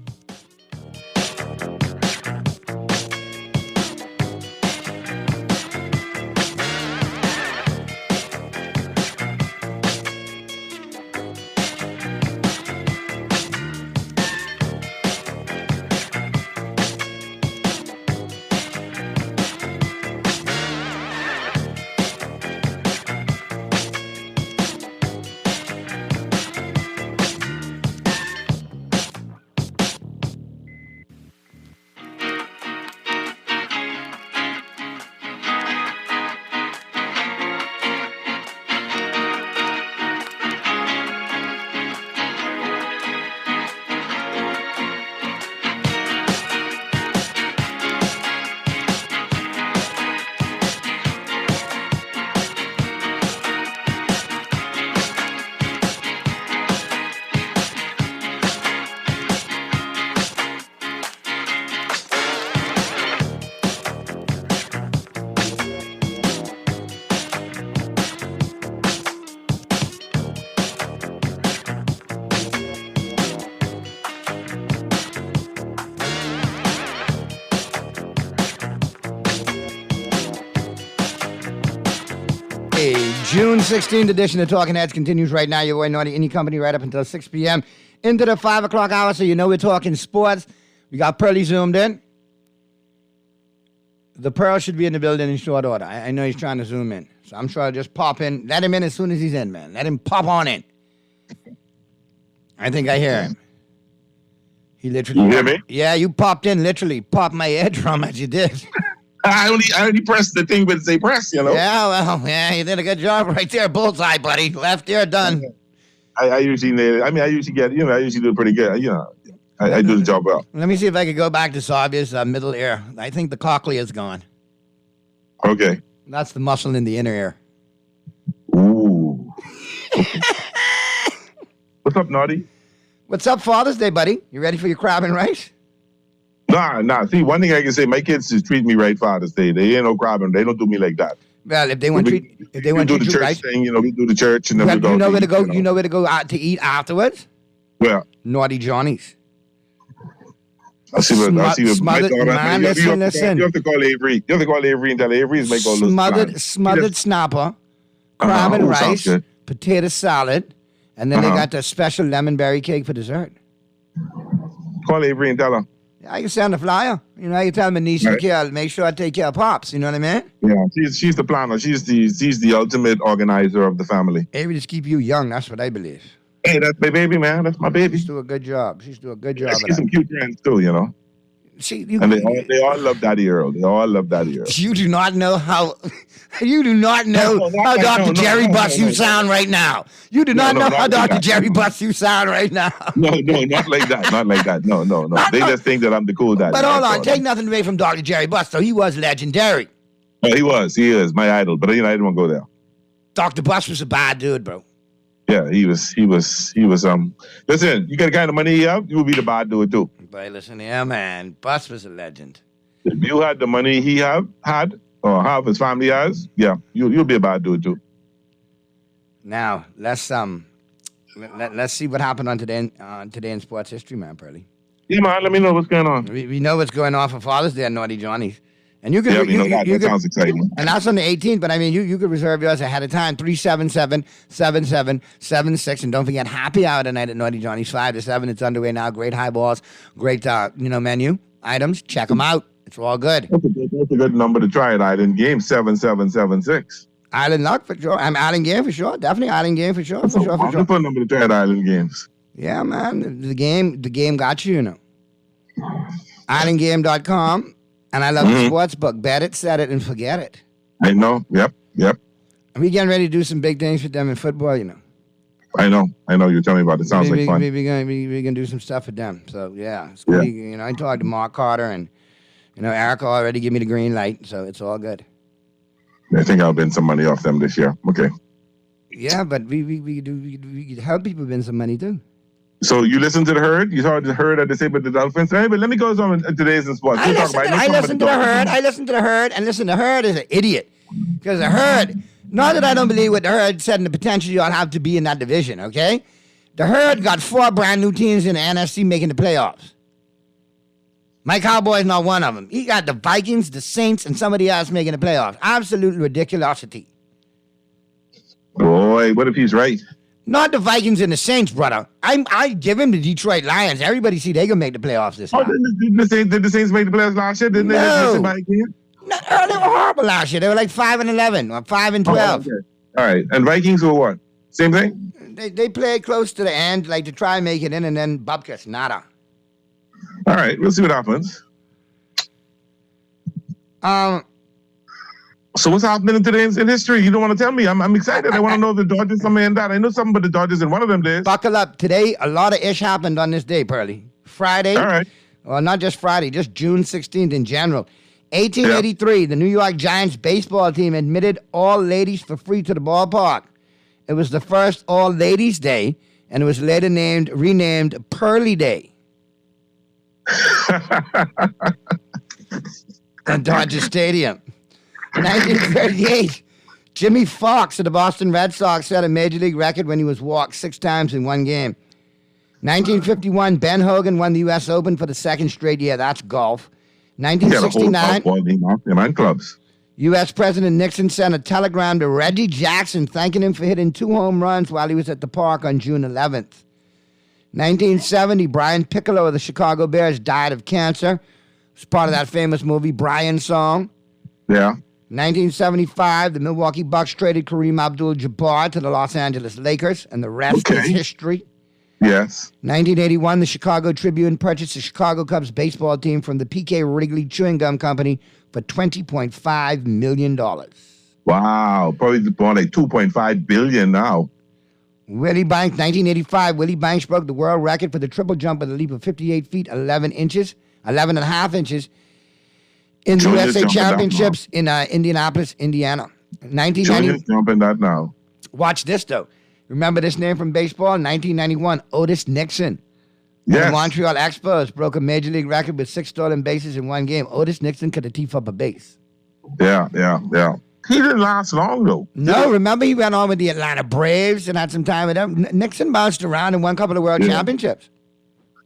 June 16th edition of Talking Heads continues right now. Your boy Naughty Indie Company right up until 6 p.m. into the 5 o'clock hour, so you know we're talking sports. We got Pearly zoomed in. The Pearl should be in the building in short order. I know he's trying to zoom in. So I'm sure I'll just pop in. Let him in as soon as he's in, man. Let him pop on in. I think I hear him. He literally... You hear me? Yeah, you popped in, literally. Popped my eardrum as you did. I only pressed the thing with say press, you know? Yeah, well, yeah, you did a good job right there. Bullseye, buddy. Left ear done. I usually nail it. I mean, I usually do it pretty good. You know, I do the job well. Let me see if I could go back to Sabia's middle ear. I think the cochlea is gone. Okay. That's the muscle in the inner ear. Ooh. What's up, Naughty? What's up, Father's Day, buddy? You ready for your crab and rice? Nah. See, one thing I can say, my kids just treat me right Father's Day. They ain't no crabbing. They don't do me like that. Well, if they want to do the church right, thing, you know, we do the church and then we go. You know where to go. You know where to go out to eat afterwards. Where? Naughty Johnny's. I see what my smothered, daughter. man, listen. You have to call Avery. You have to call Avery and tell Avery to make all those smothered snapper, crab and rice, potato salad, and then they got the special lemon berry cake for dessert. Call Avery and tell her. I can send a flyer. You know, I can tell my niece, right. Make sure I take care of Pops. You know what I mean? Yeah, she's the planner. She's the ultimate organizer of the family. Avery just keep you young. That's what I believe. Hey, that's my baby, man. That's my baby. She's doing a good job. She's doing a good job. She's some cute friends too, you know. And they all love Daddy Earl. They all love Daddy Earl. You do not know how. You do not know how Dr. Jerry Butts you sound right now. You do not know how Dr. Jerry Butts you sound right now. No, not like that. Not like that. No. They just think that I'm the cool daddy. But hold on, take nothing away from Dr. Jerry Butts, though. He was legendary. Oh, he is my idol. But you know, I didn't want to go there. Dr. Butts was a bad dude, bro. Yeah, he was. Listen, you got the kind of money he have, you will be the bad dude too. But listen, yeah, man, Butts was a legend. If you had the money he had, or his family has, yeah, you'll be a bad dude too. Now let's see what happened on today in sports history, man, Pearly. Yeah, man, let me know what's going on. We know what's going on for Father's Day at Naughty Johnny's. And you can, that sounds exciting. And that's on the 18th, but I mean, you could reserve yours ahead of time, 377-7776. And don't forget, happy hour tonight at Naughty Johnny's, 5 to 7. It's underway now. Great highballs, great, menu items. Check them out. It's all good. That's a good number to try at Island Game, 7776. Island Luck for sure. Island Game for sure. Definitely Island Game for sure. For sure. Wonderful number to try at Island Games. Yeah, man. The game got you, you know. IslandGame.com. And I love the sports book. Bet it, set it, and forget it. I know. Yep. We getting ready to do some big things with them in football, you know. I know. You tell me about it. Sounds like fun. We're gonna do some stuff with them. So yeah, it's gonna be, you know, I talked to Mark Carter, and you know, Erica already gave me the green light, so it's all good. I think I'll win some money off them this year. Okay. Yeah, but we help people win some money too. So you listen to the herd? You saw the herd at the same with the Dolphins? Hey, but let me go on today's in sports. I listen to the herd. And listen, the herd is an idiot. Because the herd, not that I don't believe what the herd said and the potential y'all have to be in that division, okay? The herd got 4 brand new teams in the NFC making the playoffs. My Cowboys not one of them. He got the Vikings, the Saints, and somebody else making the playoffs. Absolute ridiculosity. Boy, what if he's right? Not the Vikings and the Saints, brother. I give him the Detroit Lions. Everybody see they gonna make the playoffs this time. Did the Saints make the playoffs last year? Didn't they? No. They were horrible last year. They were like 5-11 or 5-12. Oh, okay. All right. And Vikings were what? Same thing? They played close to the end, like to try and make it in, and then Bubkas, nada. All right. We'll see what happens. So what's happening today in history? You don't want to tell me. I'm excited. I want to know the Dodgers, something and that. I know something about the Dodgers in one of them days. Buckle up. Today, a lot of ish happened on this day, Pearly. Friday. All right. Well, not just Friday, just June 16th in general. 1883, the New York Giants baseball team admitted all ladies for free to the ballpark. It was the first all ladies day, and it was later renamed Pearly Day. At Dodger Stadium. 1938, Jimmy Fox of the Boston Red Sox set a major league record when he was walked 6 times in one game. 1951, Ben Hogan won the U.S. Open for the 2nd straight year. That's golf. 1969, clubs. U.S. President Nixon sent a telegram to Reggie Jackson thanking him for hitting 2 home runs while he was at the park on June 11th. 1970, Brian Piccolo of the Chicago Bears died of cancer. It was part of that famous movie, Brian Song. Yeah. 1975, the Milwaukee Bucks traded Kareem Abdul-Jabbar to the Los Angeles Lakers, and the rest is history. Yes. 1981, the Chicago Tribune purchased the Chicago Cubs baseball team from the P.K. Wrigley Chewing Gum Company for $20.5 million. Wow. Probably more like $2.5 billion now. Willie Banks, 1985, Willie Banks broke the world record for the triple jump with a leap of 58 feet, 11 and a half inches in the Junior's USA jumping that Championships in Indianapolis, Indiana. 1990. Junior's jumping that now. Watch this, though. Remember this name from baseball? 1991, Otis Nixon. Yes. The Montreal Expos broke a major league record with 6 stolen bases in one game. Otis Nixon could have teeth up a base. Yeah. He didn't last long, though. No, remember he went on with the Atlanta Braves and had some time with them. Nixon bounced around and won a couple of world championships.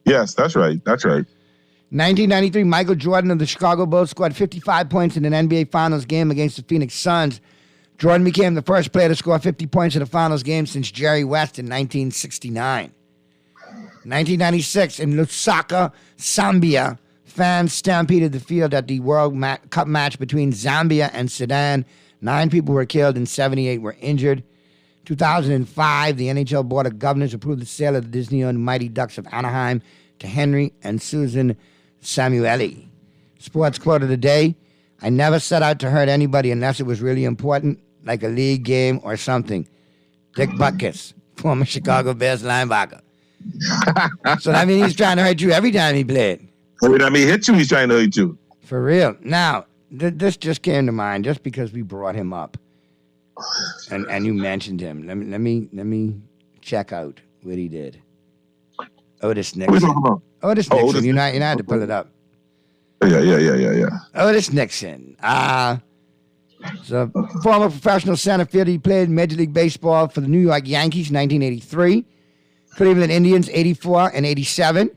Yes, that's right. 1993, Michael Jordan of the Chicago Bulls scored 55 points in an NBA Finals game against the Phoenix Suns. Jordan became the first player to score 50 points in a Finals game since Jerry West in 1969. 1996, in Lusaka, Zambia, fans stampeded the field at the World Cup match between Zambia and Sudan. 9 people were killed and 78 were injured. 2005, the NHL Board of Governors approved the sale of the Disney-owned Mighty Ducks of Anaheim to Henry and Susan Samueli. Sports quote of the day: I never set out to hurt anybody unless it was really important, like a league game or something. Dick Butkus, former Chicago Bears linebacker. So that means he's trying to hurt you every time he played. Every time he hits you, he's trying to hit you. For real. Now, this just came to mind just because we brought him up, and you mentioned him. Let me check out what he did. Otis Nixon. What are you talking about? Otis Nixon. You not had to pull it up. Yeah. Otis Nixon. So former professional center fielder. He played Major League Baseball for the New York Yankees 1983, Cleveland Indians 84 and 87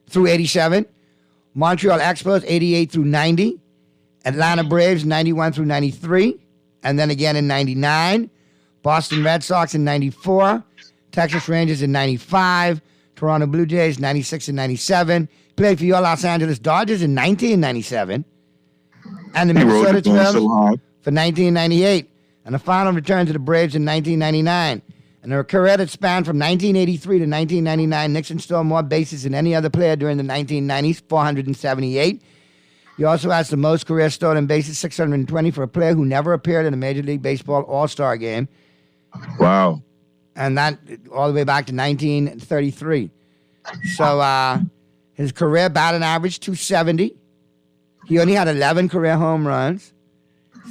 through 87, Montreal Expos 88 through 90, Atlanta Braves 91 through 93, and then again in 99, Boston Red Sox in 94, Texas Rangers in 95, Toronto Blue Jays 96 and 97, played for your Los Angeles Dodgers in 1997, and the Minnesota Twins for 1998, and a final return to the Braves in 1999. And a career that spanned from 1983 to 1999, Nixon stole more bases than any other player during the 1990s, 478. He also has the most career stolen bases, 620, for a player who never appeared in a Major League Baseball All-Star game. Wow. And that all the way back to 1933. So his career batting average, 270. He only had 11 career home runs,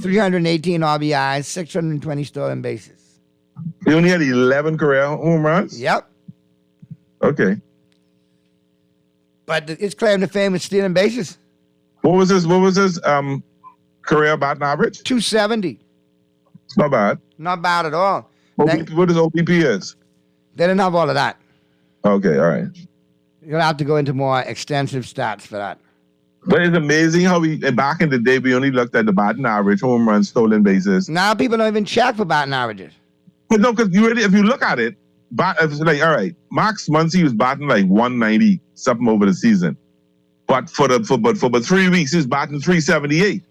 318 RBIs, 620 stolen bases. He only had 11 career home runs? Yep. Okay. But his claim to fame is stealing bases. What was his career batting average? 270. It's not bad. Not bad at all. What his OBP is? They didn't have all of that. Okay, all right. You'll have to go into more extensive stats for that. But it's amazing how back in the day, we only looked at the batting average, home runs, stolen bases. Now people don't even check for batting averages. But no, because if you look at it, it's like, all right, Max Muncy was batting like 190 something over the season, but for 3 weeks he's batting 378.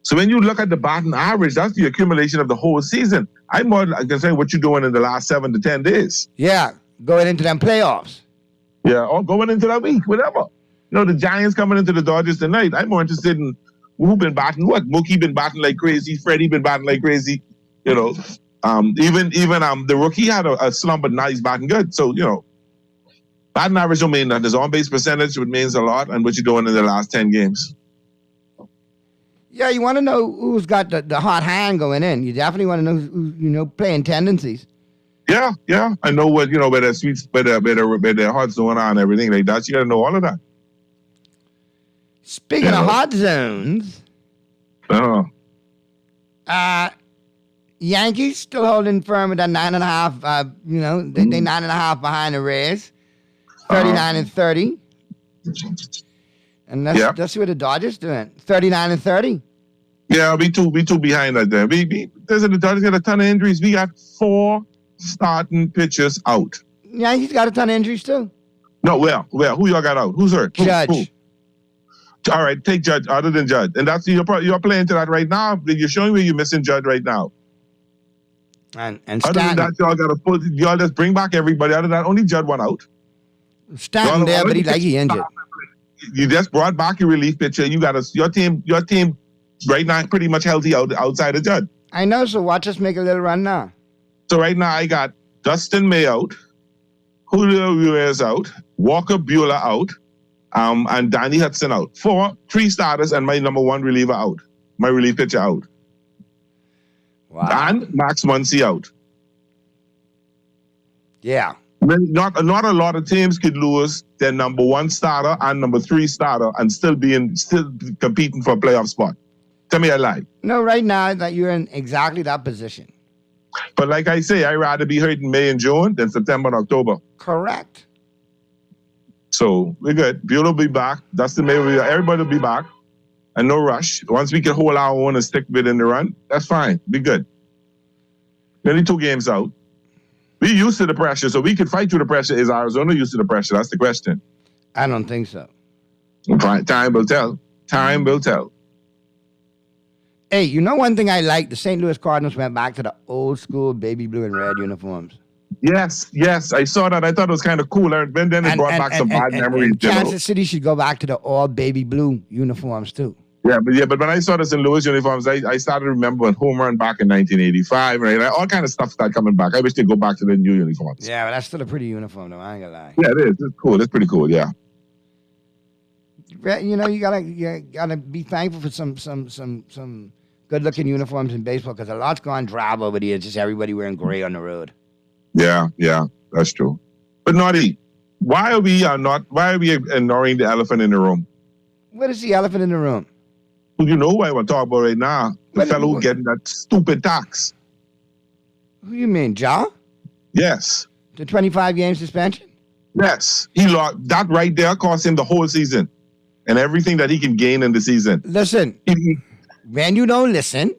So when you look at the batting average, that's the accumulation of the whole season. I'm more concerned what you're doing in the last 7 to 10 days. Yeah, going into them playoffs. Yeah, or going into that week, whatever. You know, the Giants coming into the Dodgers tonight. I'm more interested in who been batting what. Mookie been batting like crazy. Freddie been batting like crazy. You know, even the rookie had a slump, but now he's batting good. So, you know, batting average don't mean nothing. His on-base percentage means a lot, and what you're doing in the last 10 games. Yeah, you want to know who's got the hot hand going in. You definitely want to know who's, playing tendencies. Yeah. I know what, where their sweets, where their heart's going on and everything like that. You got to know all of that. Speaking of hot zones, Yankees still holding firm with that 9.5. They 9.5 behind the Rays, 39 and 30. And let's see what the Dodgers doing. 39 and 30. Yeah, we too behind that there. The Dodgers got a ton of injuries. We got 4 starting pitchers out. Yankees got a ton of injuries too. No, who y'all got out? Who's hurt? Judge. Who? All right, take Judge other than Judge, and that's you're playing to that right now. You're showing me you're missing Judge right now. And other than that, y'all just bring back everybody. Other than that, only Judd went out. Stanton there, but he injured. You just brought back your relief pitcher. You got your team right now pretty much healthy outside of Judd. I know, so watch us make a little run now. So right now I got Dustin May out, Julio Urias out, Walker Buehler out, and Danny Hudson out. 3 starters and my number 1 reliever out. My relief pitcher out. Wow. And Max Muncy out. Yeah. Not a lot of teams could lose their number 1 starter and number 3 starter and still competing for a playoff spot. Tell me I lie. No, right now that you're in exactly that position. But like I say, I'd rather be hurt in May and June than September and October. Correct. So we're good. Buehler will be back. Dustin May will be back. Everybody will be back. And no rush. Once we can hold our own and stick with it in the run, that's fine. Be good. Only 2 games out. We used to the pressure, so we could fight through the pressure. Is Arizona used to the pressure? That's the question. I don't think so. Time will tell. Time will tell. Hey, you know one thing I like? The St. Louis Cardinals went back to the old school baby blue and red uniforms. Yes, I saw that. I thought it was kind of cool. And then it brought back some bad memories. Kansas City should go back to the all baby blue uniforms too. Yeah, but when I saw the St. Louis uniforms, I started to remember when home run back in 1985, right? All kind of stuff started coming back. I wish they'd go back to the new uniforms. Yeah, but that's still a pretty uniform, though. I ain't gonna lie. Yeah, it is. It's cool. It's pretty cool. Yeah. You know, you gotta be thankful for some good-looking uniforms in baseball because a lot's gone drab over the years. Just everybody wearing gray on the road. Yeah, that's true. But Naughty, why are we ignoring the elephant in the room? What is the elephant in the room? Well, you know who I want to talk about right now? The fellow who getting that stupid tax. Who you mean, Ja? Yes. The 25 game suspension? Yes. He lost. That right there cost him the whole season and everything that he can gain in the season. Listen, when you don't listen,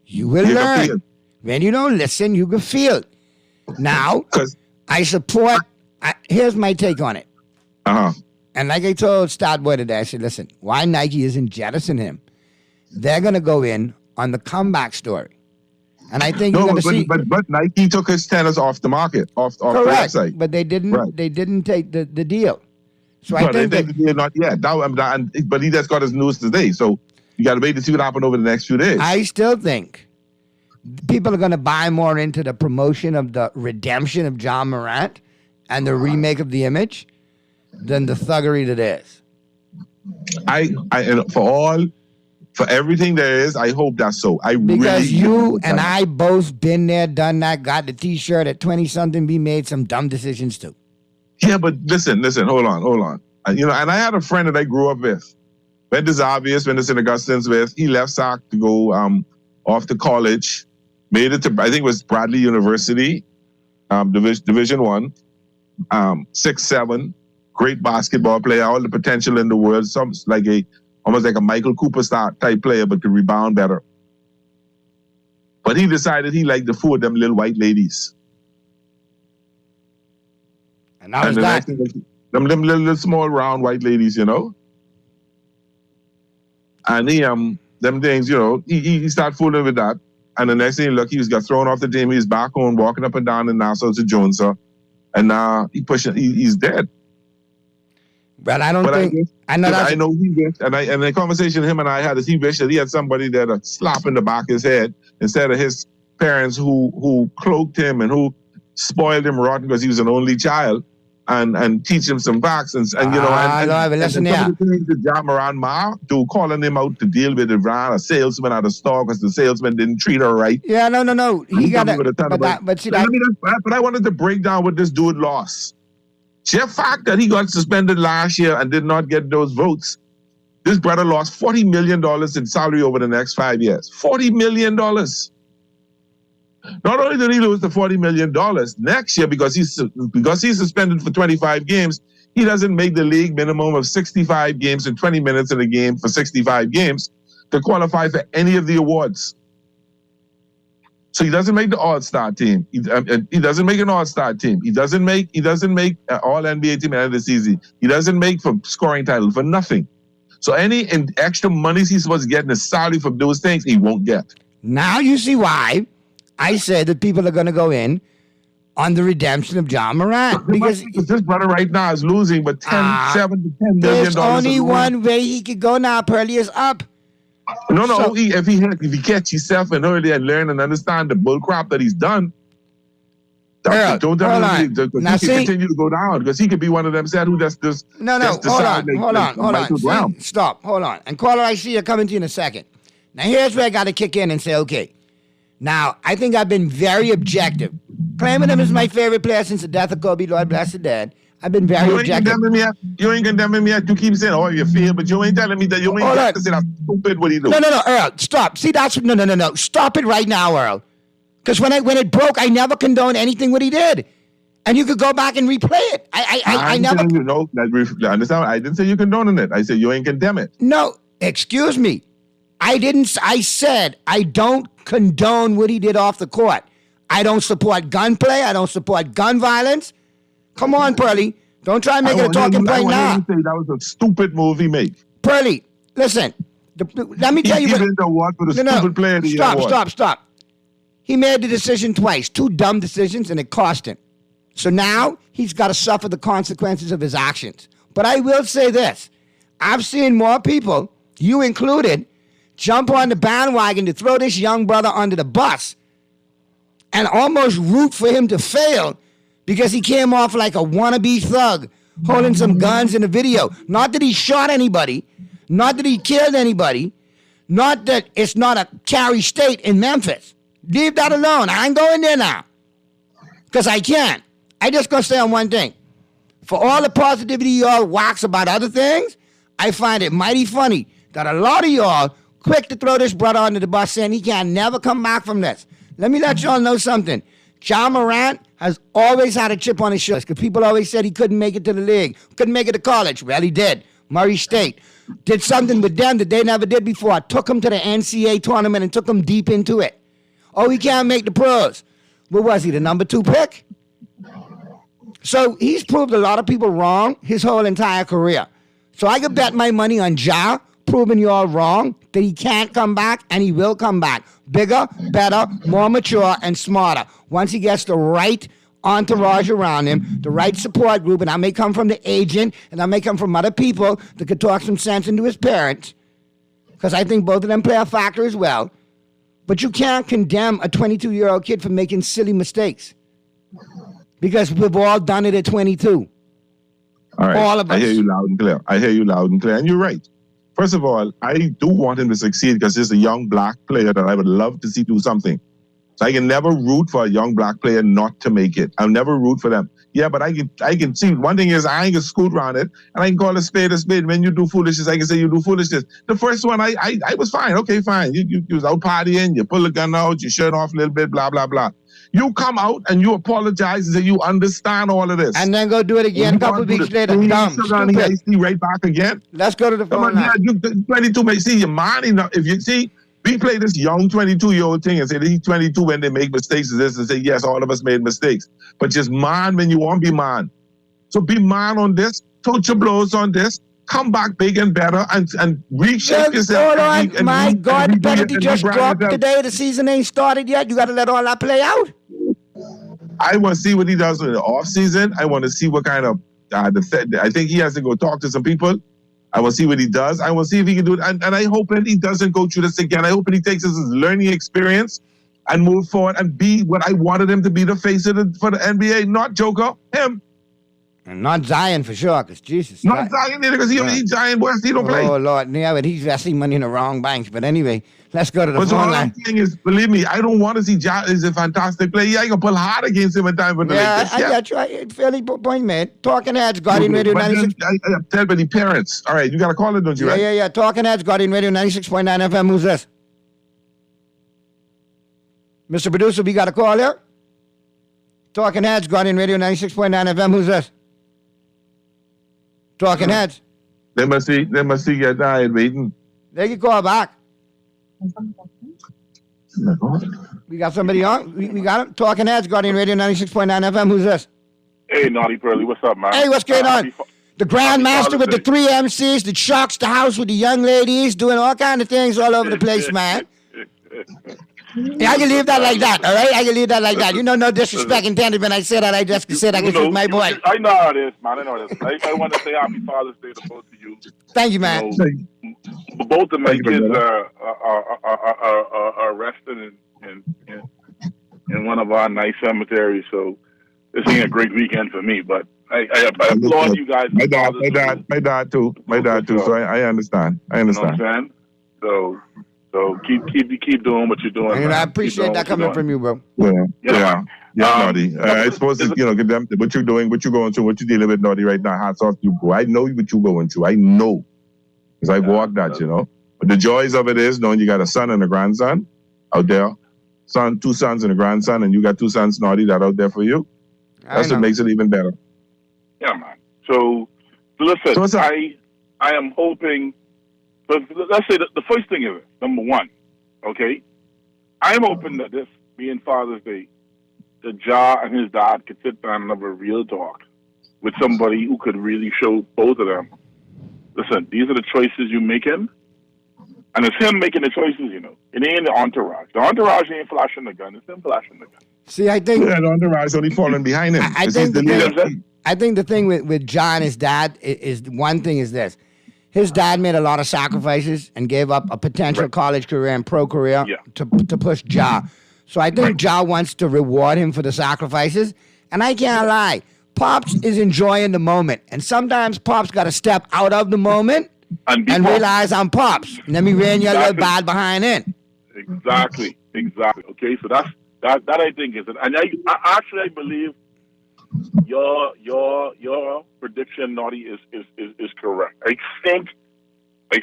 you will learn. When you don't listen, you can feel. Now, I support, here's my take on it. And like I told Starboy today, I said, listen, why Nike isn't jettisoning him? They're going to go in on the comeback story. And I think you're going to see. But Nike took his tennis off the market, off the website. But they didn't take the deal. So I think the deal not yet. But he just got his news today. So you got to wait to see what happened over the next few days. I still think people are going to buy more into the promotion of the redemption of John Morant and the remake of the image than the thuggery that is. For everything there is, I hope that's so. Because you and I both been there, done that, got the T-shirt at 20-something, we made some dumb decisions too. Yeah, but listen, hold on. And I had a friend that I grew up with. Went to Xavier, went to St. Augustine's with. He left SAC to go off to college. Made it to, I think it was Bradley University, Division I, 6'7", great basketball player, all the potential in the world. Almost like a Michael Cooper type player, but could rebound better. But he decided he liked the food of them little white ladies. And now he's that. Them little small round white ladies, And he them things, he started fooling with that. And the next thing, look, he got thrown off the team. He's back home, walking up and down in Nassau to Jones, and now he's dead. But I know he wished, and the conversation him and I had is he wished that he had somebody that a slap in the back of his head instead of his parents who cloaked him and who spoiled him rotten because he was an only child and teach him some facts listen here. To Ja Morant Ma to calling him out to deal with a salesman at a store because the salesman didn't treat her right. Yeah, no. He got it. But I wanted to break down what this dude lost. The fact that he got suspended last year and did not get those votes, this brother lost $40 million in salary over the next 5 years. $40 million. Not only did he lose the $40 million next year because he's suspended for 25 games, he doesn't make the league minimum of 65 games and 20 minutes in a game for 65 games to qualify for any of the awards. So he doesn't make the All-Star team. He doesn't make an All-Star team. He doesn't make All-NBA team at the season. He doesn't make for scoring title for nothing. So any extra monies he's supposed to get in his salary from those things, he won't get. Now you see why I said that people are going to go in on the redemption of John Morant. Because this brother right now is losing, but 7 to 10 million there's dollars. only one way he could go now. Pearly is up. No. So- If he catch himself in early and learn and understand the bull crap that he's done, Earl, don't tell hold him on. because Now he see- can continue to go down because he could be one of them said who just No, just hold decide, on, hold on. See, stop, hold on. And caller, I see you coming to you in a second. Now here's where I got to kick in and say, okay. Now, I think I've been very objective. Claiming him as my favorite player since the death of Kobe, Lord bless the dead. I've been very You ain't objective. condemning me. You ain't condemning me. You keep saying, "Oh, you feel," but you ain't telling me that you ain't Hold got on. to say that's stupid. What he do? No, Earl, stop. See, that's no. Stop it right now, Earl. Because when it broke, I never condoned anything what he did, and you could go back and replay it. I never. You know, understand? I didn't say you condoning it. I said you ain't condemn it. No, excuse me. I didn't. I said I don't condone what he did off the court. I don't support gunplay. I don't support gun violence. Come on, Pearly. Don't try and make it a talking point now. Say that was a stupid move he made. Pearly, listen. Let me tell you He didn't award for the stupid player. Stop. He made the decision twice. 2 dumb decisions, and it cost him. So now he's got to suffer the consequences of his actions. But I will say this. I've seen more people, you included, jump on the bandwagon to throw this young brother under the bus and almost root for him to fail because he came off like a wannabe thug holding some guns in the video. Not that he shot anybody, not that he killed anybody, not that it's not a carry state in Memphis. Leave that alone. I ain't going there now because I can't. I just gonna say on one thing. For all the positivity y'all wax about other things, I find it mighty funny that a lot of y'all quick to throw this brother under the bus saying he can never come back from this. Let me let y'all know something. John Morant has always had a chip on his shoulder because people always said he couldn't make it to the league, couldn't make it to college. Well, he did. Murray State did something with them that they never did before. Took him to the NCAA tournament and took him deep into it. Oh, he can't make the pros. What was he, the number 2 pick? So he's proved a lot of people wrong his whole entire career. So I could bet my money on Ja proving you all wrong, that he can't come back, and he will come back. Bigger, better, more mature, and smarter. Once he gets the right entourage around him, the right support group, and that may come from the agent, and that may come from other people that could talk some sense into his parents, because I think both of them play a factor as well. But you can't condemn a 22-year-old kid for making silly mistakes, because we've all done it at 22. All right. All of us. I hear you loud and clear. And you're right. First of all, I do want him to succeed because he's a young black player that I would love to see do something. So I can never root for a young black player not to make it. I'll never root for them. Yeah, but I can see. One thing is I ain't gonna scoot around it, and I can call a spade a spade. When you do foolishness, I can say you do foolishness. The first one, I was fine. Okay, fine. You was out partying, you pull a gun out, you shirt off a little bit, blah, blah, blah. You come out and you apologize and say you understand all of this. And then go do it again a couple weeks later. Dumb, stupid. Right back again. Let's go to the phone line. Yeah, 22, see, your mind enough. If you see, we play this young 22-year-old thing and say that he's 22 when they make mistakes and this and say, yes, all of us made mistakes. But just man when you want to be man. So be man on this, touch your blows on this, come back big and better and reshape yourself. Hold on. My God, the penalty just dropped today. The season ain't started yet. You got to let all that play out. I want to see what he does in the off season. I want to see what kind of I think he has to go talk to some people. I want to see what he does. I want to see if he can do it. And I hope that he doesn't go through this again. I hope that he takes this as learning experience and move forward and be what I wanted him to be, the face of for the NBA, not Joker, him. And not Zion for sure, because Jesus. Not Zion either, because he's Zion West. He don't play. Oh, Lord. Yeah, but he's investing money in the wrong banks. But anyway, let's go to the phone line. The thing is, believe me, I don't want to see Ja is a fantastic player. Yeah, I can pull hard against him in time for the Lakers. I got you. Fairly point made. Talking Heads, Guardian Radio 96. I tell the parents. All right, you got to call it, don't you? Yeah, right? Talking Heads, Guardian Radio 96.9 FM. Who's this? Mr. Producer, we got a call here? Talking Heads, Guardian Radio 96.9 FM. Who's this? Talking Heads. They must see your diet waiting. They can call back. We got somebody on. We got him. Talking Heads, Guardian Radio 96.9 FM. Who's this? Hey, Naughty Pearly. What's up, man? Hey, what's going on? The Grandmaster with the 3 MCs, that shocks the house with the young ladies, doing all kind of things all over the place, man. Yeah, I can leave that like that, all right? I can leave that like that. You know, no disrespect intended when I say that. I just said I can shoot my boy. I know how it is, man. I know this. I want to say Happy Father's Day to both of you. Thank you, man. Both of my kids are resting in one of our nice cemeteries, so this ain't a great weekend for me, but I applaud you guys. My dad too. So I understand. You know what I'm saying? So keep doing what you're doing. And I appreciate that coming from you, bro. Yeah, Naughty. I suppose give them what you're doing, what you're going through, what you're dealing with, Naughty, right now. Hats off to you, bro. I know what you're going through. I know, because I've walked that, you know. But the joys of it is knowing you got a son and a grandson out there, 2 sons and a grandson, and you got 2 sons, Naughty, that out there for you. That's what makes it even better. Yeah, man. So listen, I am hoping. But let's say the first thing is number one, okay? I'm hoping that this being Father's Day, that Ja and his dad could sit down and have a real talk with somebody who could really show both of them. Listen, these are the choices you're making, and it's him making the choices. You know, it ain't the entourage. The entourage ain't flashing the gun. It's him flashing the gun. See, I think the entourage only falling behind him. I think the thing with Ja and his dad is one thing is this. His dad made a lot of sacrifices and gave up a potential college career and pro career to push Ja. So I think Ja wants to reward him for the sacrifices. And I can't lie, Pops is enjoying the moment. And sometimes Pops got to step out of the moment and realize I'm Pops. Let me rein your little bad behind in. Exactly. Okay, so that I think is it. And I believe your prediction, Naughty, is correct. I think this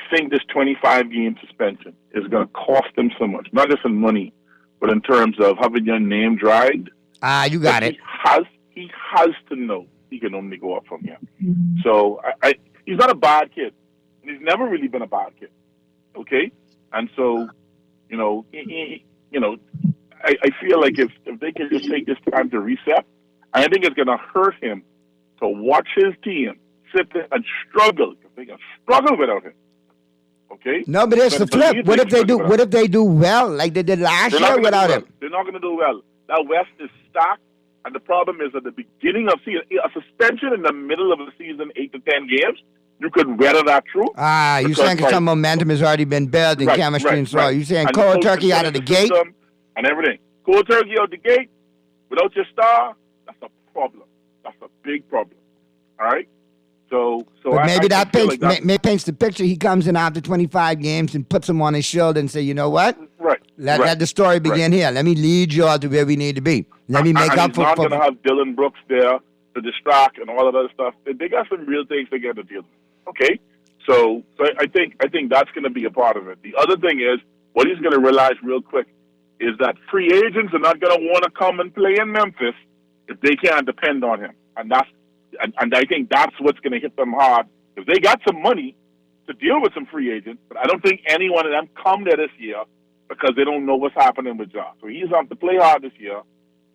25-game suspension is going to cost him so much, not just in money, but in terms of having your name dragged. You got it. He has to know he can only go up from here. So he's not a bad kid. He's never really been a bad kid. Okay, and so I feel like if they can just take this time to reset. I think it's going to hurt him to watch his team sit there and struggle. They can struggle without him. Okay. No, but it's the flip. What if they do? What if they do well, like they did last year without him? They're not going to do well. That West is stacked, and the problem is at the beginning of season, a suspension in the middle of the season, 8 to 10 games, you could weather that through. You're saying some momentum has already been built in chemistry and so on. You're saying cold turkey out of the gate and everything. Cold turkey out the gate without your star. That's a problem. That's a big problem. All right? So maybe that paints the picture. He comes in after 25 games and puts him on his shoulder and say, you know what? Let the story begin here. Let me lead you all to where we need to be. Let me make up for... He's not going to have Dylan Brooks there to distract and all of that other stuff. They got some real things they got to deal with. Okay? So I think that's going to be a part of it. The other thing is, what he's going to realize real quick is that free agents are not going to want to come and play in Memphis if they can't depend on him. And I think that's what's going to hit them hard. If they got some money to deal with some free agents, but I don't think any one of them come there this year because they don't know what's happening with Ja. So he's on to play hard this year,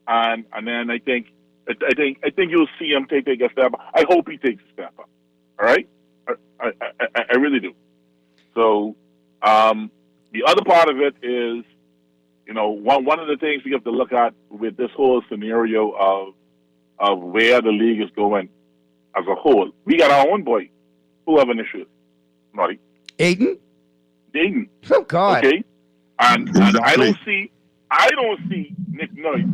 and then I think you'll see him take a step. I hope he takes a step up. All right, I really do. So the other part of it is, one of the things we have to look at with this whole scenario of where the league is going as a whole. We got our own boy who have an issue. Naughty. Ayton. Oh God. Okay. And I don't see Nick Nurse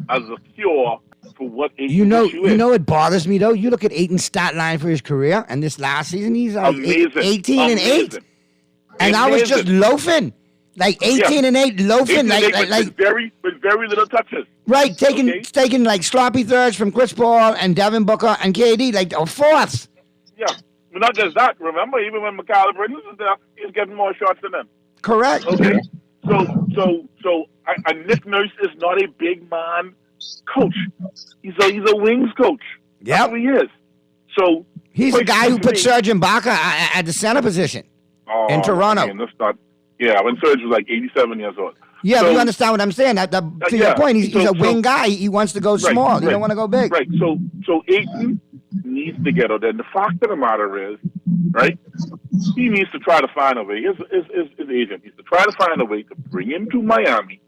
as a cure for what Ayton's issue is. You know what bothers me though? You look at Ayton's stat line for his career, and this last season he's like 18 and 8. And I was just loafing. Like 18 and 8 loafing, with very little touches. Right, taking like sloppy thirds from Chris Paul and Devin Booker and KD, or fourths. Yeah, but not just that. Remember, even when Mikal Bridges was there, he was getting more shots than them. Correct. Okay. So Nick Nurse is not a big man coach. He's a wings coach. Yeah, that's who he is. So he's the guy who put Serge Ibaka at the center position in Toronto. Man, that's not. Yeah, when Serge was like 87 years old. Yeah, but you understand what I'm saying. To your point, he's a wing guy. He wants to go small. He don't want to go big. Right. So Ayton needs to get out there. And the fact of the matter is, right, he needs to try to find a way. His agent needs to try to find a way to bring him to Miami,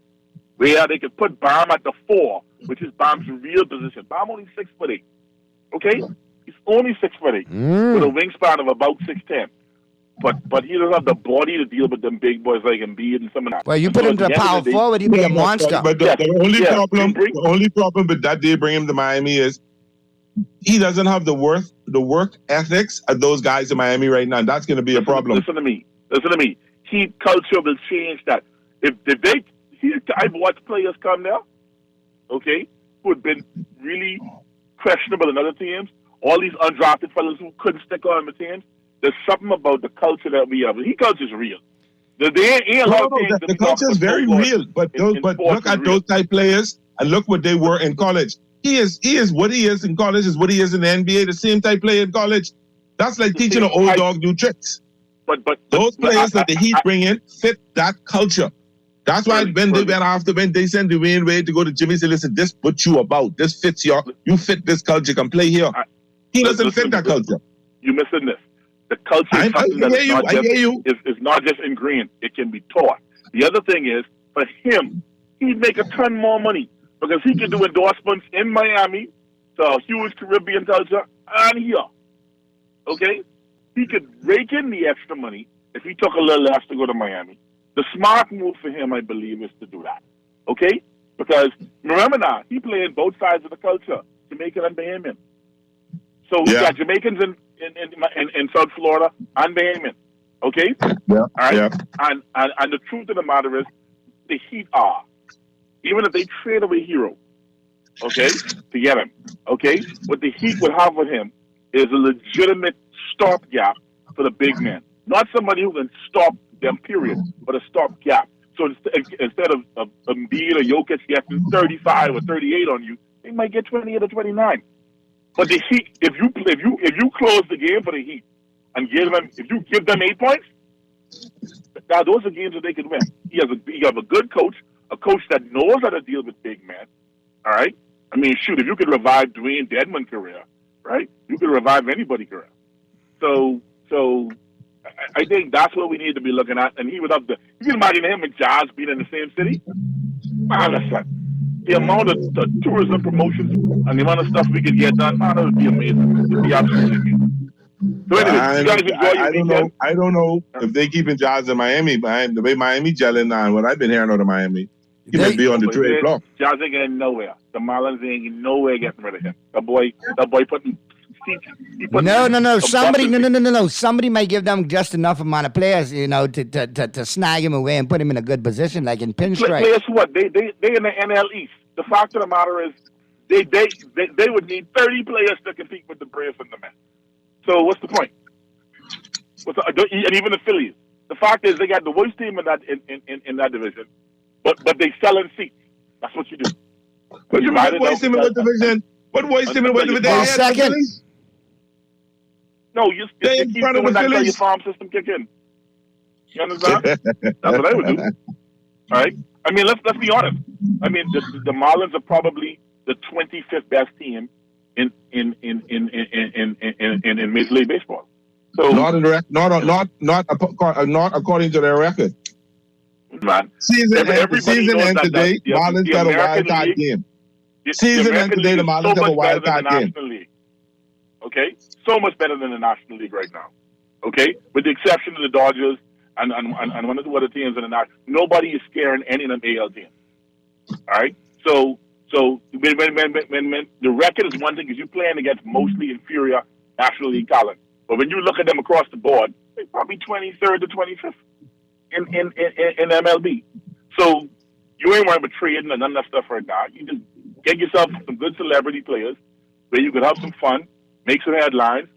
where they could put Bam at the 4, which is Bam's real position. Bam only 6'8", okay? He's only 6'8", with a wingspan of about 6'10". But he doesn't have the body to deal with them big boys like Embiid and some of that. Well, you put him to power forward, he'd be a monster. But the only problem with that they bring him to Miami is he doesn't have the work ethics of those guys in Miami right now. And that's going to be a problem. Listen to me. Heat culture will change that. I've watched players come there, okay, who had been really questionable in other teams. All these undrafted fellas who couldn't stick on the teams. There's something about the culture that we have. Heat culture is real. The culture is very real. But look at those type players and look what they were in college. He is what he is in college is what he is in the NBA. The same type player in college. That's like teaching an old dog new tricks. But those players that the Heat bring in fit that culture. That's why when they send Dwayne Wade to go to Jimmy, say, listen, this what you about. This fits you fit this culture. You can play here. He doesn't fit that culture. You're missing this. The culture is something that is not just ingrained. It can be taught. The other thing is, for him, he'd make a ton more money because he can do endorsements in Miami to a huge Caribbean culture and here. Okay? He could rake in the extra money if he took a little less to go to Miami. The smart move for him, I believe, is to do that. Okay? Because remember now, he played both sides of the culture, Jamaican and Bahamian. So we got Jamaicans in South Florida and Bahamian. Okay? Yeah. All right? Yeah. And the truth of the matter is, the Heat are, even if they trade away Hero, okay, to get him, okay, what the Heat would have with him is a legitimate stopgap for the big man. Not somebody who can stop them, period, but a stopgap. So instead of Embiid or Jokic getting 35 or 38 on you, they might get 28 or 29. But the Heat, if you close the game for the Heat and if you give them 8 points, now those are games that they can win. You have a good coach, a coach that knows how to deal with big men. All right. I mean, shoot, if you could revive Dwayne Dedmon's career, right? You could revive anybody's career. So I think that's what we need to be looking at. And he would have you can imagine him and Jazz being in the same city. Man, listen, the amount of the tourism promotions and the amount of stuff we could get done, man, it would be amazing. It would be absolutely amazing. So anyway, you guys enjoy your weekend. I don't know if they keeping Jazz in Miami. The way Miami gelling now, what I've been hearing out of Miami, he might be on the trade block. Jazz ain't getting nowhere. The Marlins ain't nowhere getting rid of him. That boy putting. No. Somebody might give them just enough amount of players, to snag him away and put him in a good position, like in pinstripe. Players what? They in the NL East. The fact of the matter is, they would need 30 players to compete with the Braves and the Mets. So what's the point? And even the Phillies. The fact is, they got the worst team in that division, but they selling seats. That's what you do. But you might worst team in what division? What worst team in what division? Second. No, you keep doing that until your farm system kick in. You understand? That's what I would do. All right. I mean, let's be honest. I mean, the Marlins are probably the 25th best team in Major League Baseball. So not according to their record. Man, season end today. Marlins got a wild card game. Season end today. The Marlins have a wild card game. Okay, so much better than the National League right now. Okay, with the exception of the Dodgers and one or two other teams in the National. Nobody is scaring any of them AL teams. All right, so when the record is one thing, because you're playing against mostly inferior National League talent, but when you look at them across the board, they're probably 23rd to 25th in MLB. So you ain't worrying about trading and none of that stuff right now. You just get yourself some good celebrity players where you could have some fun, make some headlines,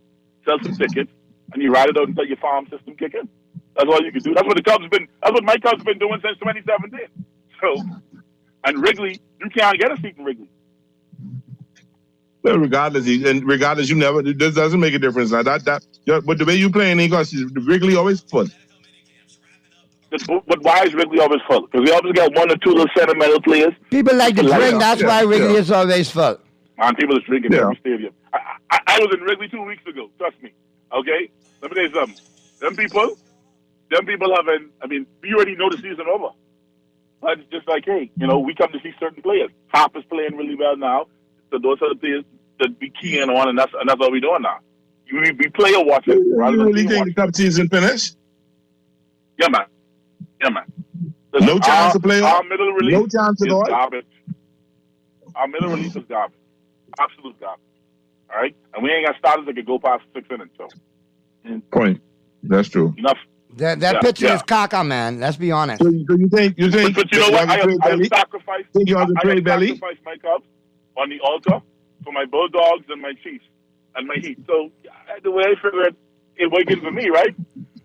sell some tickets, and you ride it out until your farm system kick in. That's all you can do. That's what my Cubs been doing since 2017. So, and Wrigley, you can't get a seat in Wrigley. Well, regardless, you never. This doesn't make a difference. Like that. But the way you play in English, Wrigley always full. But why is Wrigley always full? Because we always got one or two little sentimental players. People like to drink. That's why Wrigley is always full. And people is drinking every stadium. I was in Wrigley 2 weeks ago. Trust me. Okay? Let me tell you something. Them people having, I mean, we already know the season over. But it's just like, hey, you know, we come to see certain players. Harper's playing really well now. So those are the players that we keying on, and that's what we're doing now. We player watching. You really think the Cup season finished? Yeah, man. Listen, no chance to play our middle release no chance at all. Garbage. Our middle release is garbage. Absolute garbage. All right? And we ain't got starters that could go past 6 innings. So. Point. That's true. Enough. That pitcher is caca, man. Let's be honest. So you think? But you know what? I have sacrificed. Think you have to trade belly? Sacrificed my Cubs on the altar for my Bulldogs and my Chiefs and my Heat. So the way I figure it worked for me, right?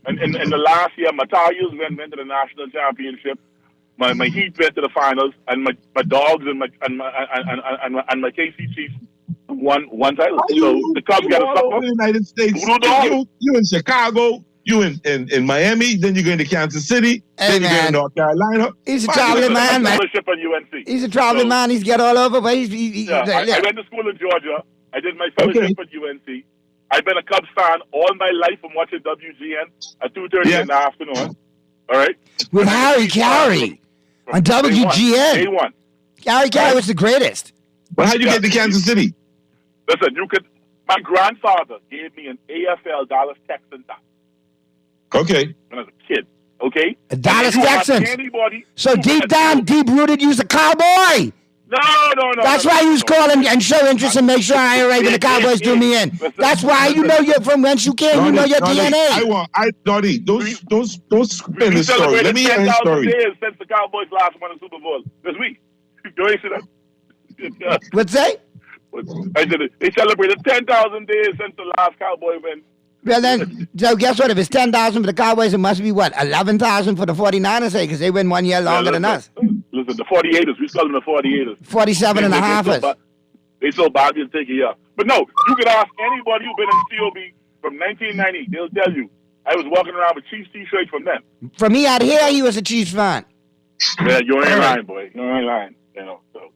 And in the last year, my Tigers went to the national championship. My Heat went to the finals, and my Dogs and my KC Chiefs won title. So the Cubs got to suffer. The United States. You in Chicago. You in Miami, then you go into Kansas City, then you go to North Carolina. He's a traveling man, man. Scholarship at UNC. He's a traveling man. He's got all over, but I went to school in Georgia. I did my fellowship at UNC. I've been a Cubs fan all my life from watching WGN at 2:30 in the afternoon. All right? With Harry Carey on WGN. A1. Harry Carey was the greatest. But how'd you get to Kansas City? Listen, my grandfather gave me an AFL Dallas Texans hat. Okay. When I was a kid, okay? A Dallas Texans. So deep down, deep-rooted, you was a cowboy. No. That's why you was calling and show interest and make sure I ain't right when the Cowboys do me in. That's why you know you're from whence you came. You know your DNA. Dottie, don't spin the story. Let me hear the story. Days since the Cowboys last won the Super Bowl this week. Do you see that? What's that? I said they celebrated 10,000 days since the last Cowboy win. Well then, so guess what? If it's 10,000 for the Cowboys, it must be what, 11,000 for the 49ers, because they win 1 year longer than us. Listen, the 48ers, we call them the 48ers. 47 and a halfers. They so bad they'll take a year. But no, you could ask anybody who's been in COB from 1990. They'll tell you. I was walking around with Chiefs t-shirts from them. From me out here, he was a Chiefs fan. Yeah, you ain't lying, boy. You ain't lying. You know. So,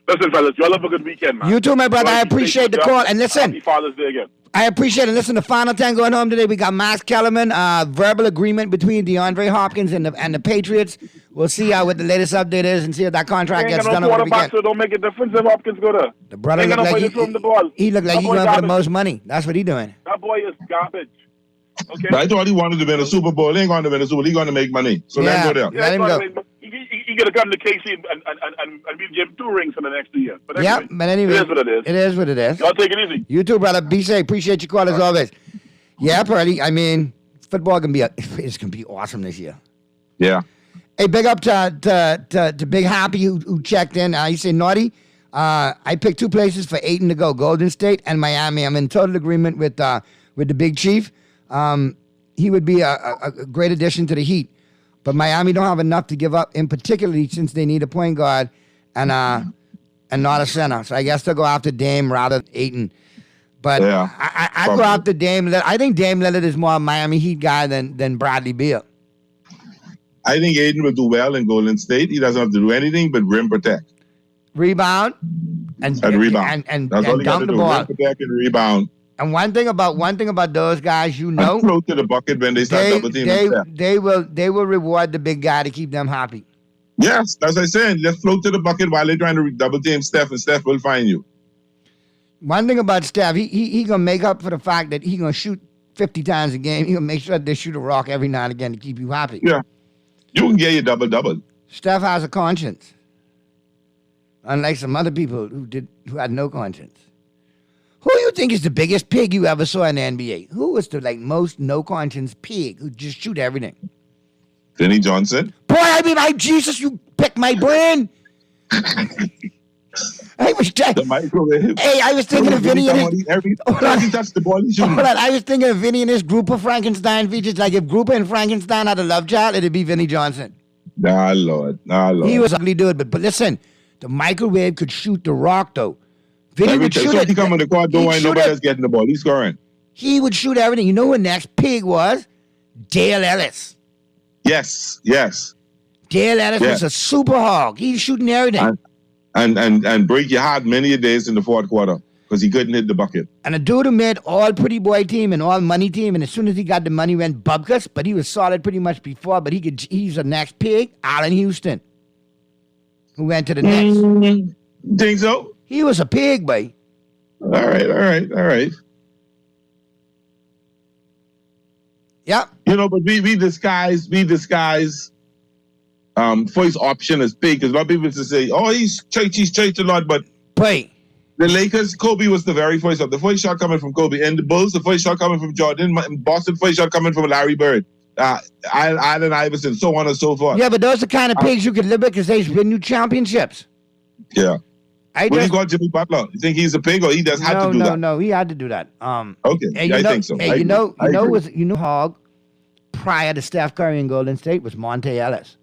listen, fellas, y'all have a good weekend, man. You too, my brother. I appreciate the call. And listen. Happy Father's Day again. I appreciate it. Listen, the final 10 going home today. We got Max Kellerman, verbal agreement between DeAndre Hopkins and the Patriots. We'll see what the latest update is and see if that contract gets done over the weekend. So don't make a difference if Hopkins go there. The brother look like he looked like he's going for the most money. That's what he's doing. That boy is garbage. Okay. But I thought he wanted to win a Super Bowl. He ain't going to win a Super Bowl. He's going to make money. So let him go there. Let him go. He got to come to KC and we give him 2 rings for the next 2 years. But anyway, but anyway, it is what it is. It is what it is. Y'all take it easy. You too, brother. Be safe. Appreciate your call as always. Yeah, Pearly. I mean, football can be it's gonna be awesome this year. Yeah. Hey, big up to Big Happy who checked in. He said, Naughty, I picked 2 places for Ayton to go, Golden State and Miami. I'm in total agreement with the Big Chief. He would be a great addition to the Heat. But Miami don't have enough to give up, in particularly since they need a point guard and not a center. So I guess they'll go after Dame rather than Ayton. But I go after Dame. I think Dame Lillard is more a Miami Heat guy than Bradley Beal. I think Ayton will do well in Golden State. He doesn't have to do anything but rim protect. Rebound. And rebound. And that's all he got to do. Rim protect and rebound. And one thing about those guys, you know, and float to the bucket when they start double teaming. They will reward the big guy to keep them happy. Yes, as I said, just float to the bucket while they're trying to double team Steph, and Steph will find you. One thing about Steph, he gonna make up for the fact that he gonna shoot 50 times a game. He gonna make sure that they shoot a rock every now and again to keep you happy. Yeah, you can get your double. Steph has a conscience, unlike some other people who had no conscience. Who do you think is the biggest pig you ever saw in the NBA? Who was the most no conscience pig who just shoot everything? Vinnie Johnson. Boy, I mean, Jesus, you picked my brain. I was thinking of Vinny and his. I was thinking of Vinny and his group of Frankenstein features. Like if Grouper and Frankenstein had a love child, it'd be Vinnie Johnson. Nah, Lord. He was an ugly dude, but listen, the microwave could shoot the rock though. Vinny would shoot it. He come on the court, don't worry, nobody else getting the ball. He's scoring. He would shoot everything. You know who the next pig was? Dale Ellis. Yes. Dale Ellis was a super hog. He's shooting everything. And break your heart many a days in the fourth quarter. because he couldn't hit the bucket. And a dude who made all pretty boy team and all money team, and as soon as he got the money, went bubkus. But he was solid pretty much before. But he's the next pig, Allen Houston, who went to the Nets. Think so? He was a pig, boy. All right. Yeah. You know, but we disguise first option as pig, because a lot of people used to say, oh, he's changed a lot, but wait. The Lakers, Kobe was the very first shot. The first shot coming from Kobe. And the Bulls, the first shot coming from Jordan. Boston, first shot coming from Larry Bird. Allen Iverson, so on and so forth. Yeah, but those are the kind of pigs you could live with because they win new championships. Yeah. What do you call Jimmy Butler? You think he's a pig, or he just had to do that? No, he had to do that. Okay, and I think so. Hey, Hog prior to Steph Curry in Golden State was Monte Ellis.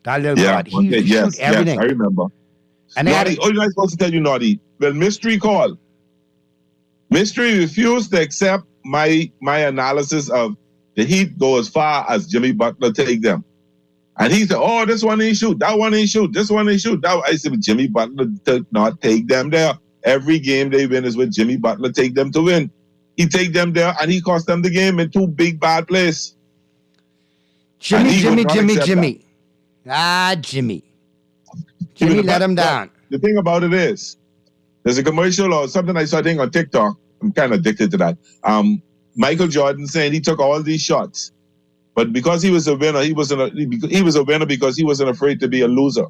That little god, he used to shoot everything. Yes, I remember. And Naughty, I'm not supposed to tell you, Naughty. Well, Mystery called. Mystery refused to accept my analysis of the Heat go as far as Jimmy Butler take them. And he said, oh, this one ain't shoot, that one ain't shoot, this one ain't shoot. I said, Jimmy Butler did not take them there. Every game they win is with Jimmy Butler take them to win. He take them there, and he cost them the game in two big bad plays. Jimmy. Jimmy let him down. The thing about it is, there's a commercial or something I saw on TikTok. I'm kind of addicted to that. Michael Jordan saying he took all these shots, but because he was a winner, he was a winner because he wasn't afraid to be a loser.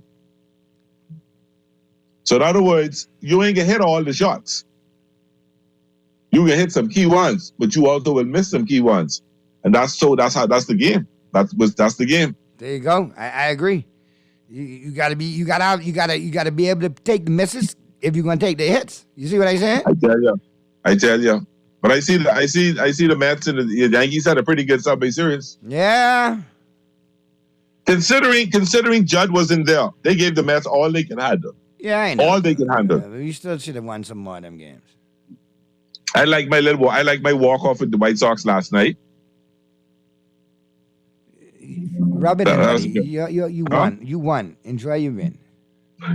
So in other words, you ain't gonna hit all the shots. You can hit some key ones, but you also will miss some key ones, and that's the game. That's the game. There you go. I agree. You gotta be able to take the misses if you're gonna take the hits. You see what I'm saying? I tell you. But I see the Mets and the Yankees had a pretty good Subway Series. Yeah. Considering Judd wasn't there, they gave the Mets all they can handle. Yeah, I know. All they can handle. Yeah, but you still should have won some more of them games. I like my walk off with the White Sox last night. Rub it in. You won. You won. Enjoy your win.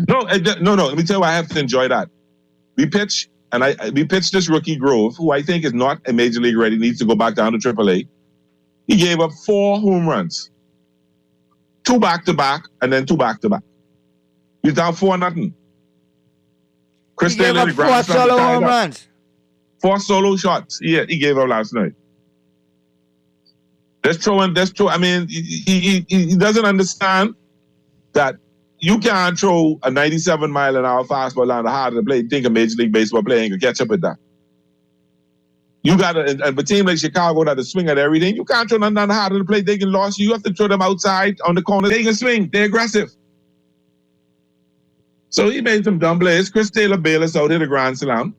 No. Let me tell you why I have to enjoy that. We pitch this rookie Grove, who I think is not a major league ready, needs to go back down to AAA. He gave up 4 home runs, 2 back-to-back, and then 2 back-to-back. He's down 4-0. Chris Taylor, gave up 4 solo home runs. 4 solo shots. Yeah, he gave up last night. That's true. I mean, he doesn't understand that you can't throw a 97-mile-an-hour fastball down the heart of the plate. Think a Major League Baseball player ain't gonna catch up with that. You got and a team like Chicago that swing at everything. You can't throw them down the heart of the plate. They can lose you. You have to throw them outside on the corner. They can swing. They're aggressive. So he made some dumb plays. Chris Taylor bailed us out, hit a grand slam.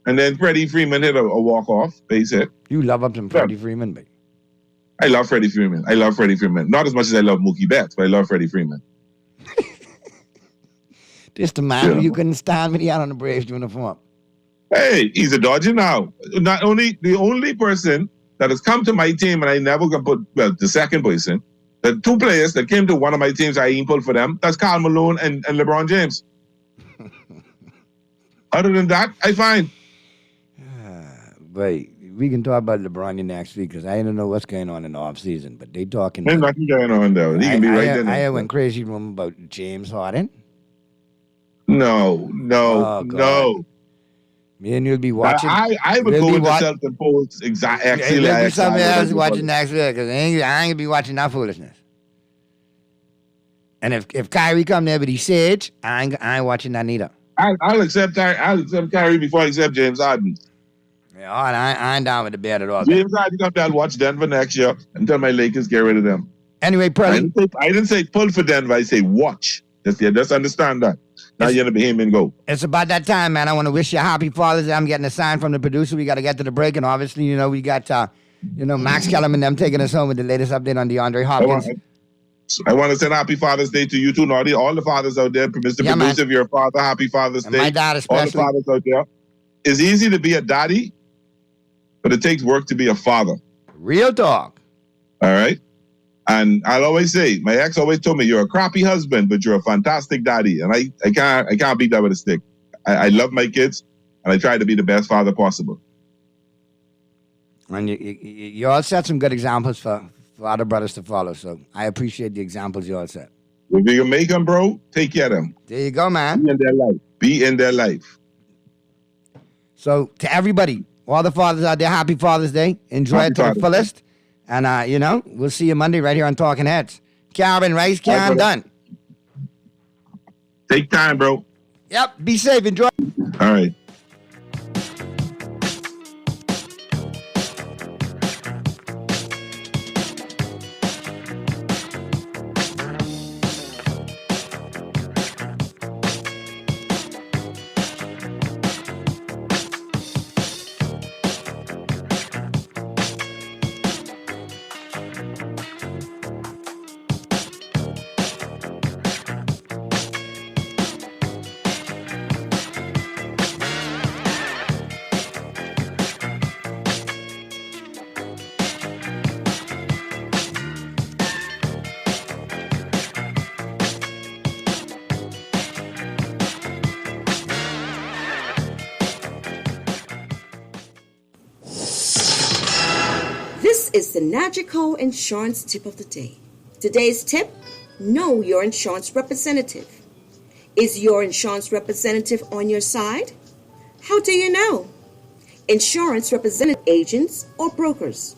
And then Freddie Freeman hit a walk-off base hit. You love up some Freddie Freeman, baby. I love Freddie Freeman. Not as much as I love Mookie Betts, but I love Freddie Freeman. Just the man who you couldn't stand when he had on the Braves uniform. Hey, he's a Dodger now. The only person that has come to my team, and I never can put, the second person, the 2 players that came to one of my teams, I ain't pulled for them. That's Karl Malone and LeBron James. Other than that, I find. Wait, we can talk about LeBron next week because I don't know what's going on in the off season, but they talking. There's nothing going on though. He can be right there. I went crazy room about James Harden. No. Me and you'll be watching. I would go with the self-imposed exactly. There'll be somebody else watching next week because I ain't gonna be watching that foolishness. And if Kyrie come there with his sage, I ain't watching that neither. I'll accept Kyrie before I accept James Harden. Yeah, all right, I ain't down with the bet at all. James Harden come there, I'll watch Denver next year until my Lakers get rid of them. Anyway, Pearly. I didn't say pull for Denver. I say watch. Just understand that. Now you're going to be him and go. It's about that time, man. I want to wish you a happy Father's Day. I'm getting a sign from the producer. We got to get to the break. And obviously, we got, Max Kellerman them taking us home with the latest update on DeAndre Hopkins. I want to send happy Father's Day to you too, Naughty. All the fathers out there. Mr. Producer, if you're a father, happy Father's Day. My dad especially. All the fathers out there. It's easy to be a daddy, but it takes work to be a father. Real talk. All right? And I'll always say, my ex always told me, you're a crappy husband, but you're a fantastic daddy. And I can't beat that with a stick. I love my kids, and I try to be the best father possible. And you all set some good examples for other brothers to follow, so I appreciate the examples you all set. If you can make them, bro, take care of them. There you go, man. Be in their life. Be in their life. So to everybody, all the fathers out there, happy Father's Day. Enjoy it to the fullest. And, we'll see you Monday right here on Talking Heads. Karen Rice, Karen Dunn. Take time, bro. Yep, be safe. Enjoy. All right. This is the Nagico Insurance Tip of the Day. Today's tip, know your insurance representative. Is your insurance representative on your side? How do you know? Insurance representative agents or brokers.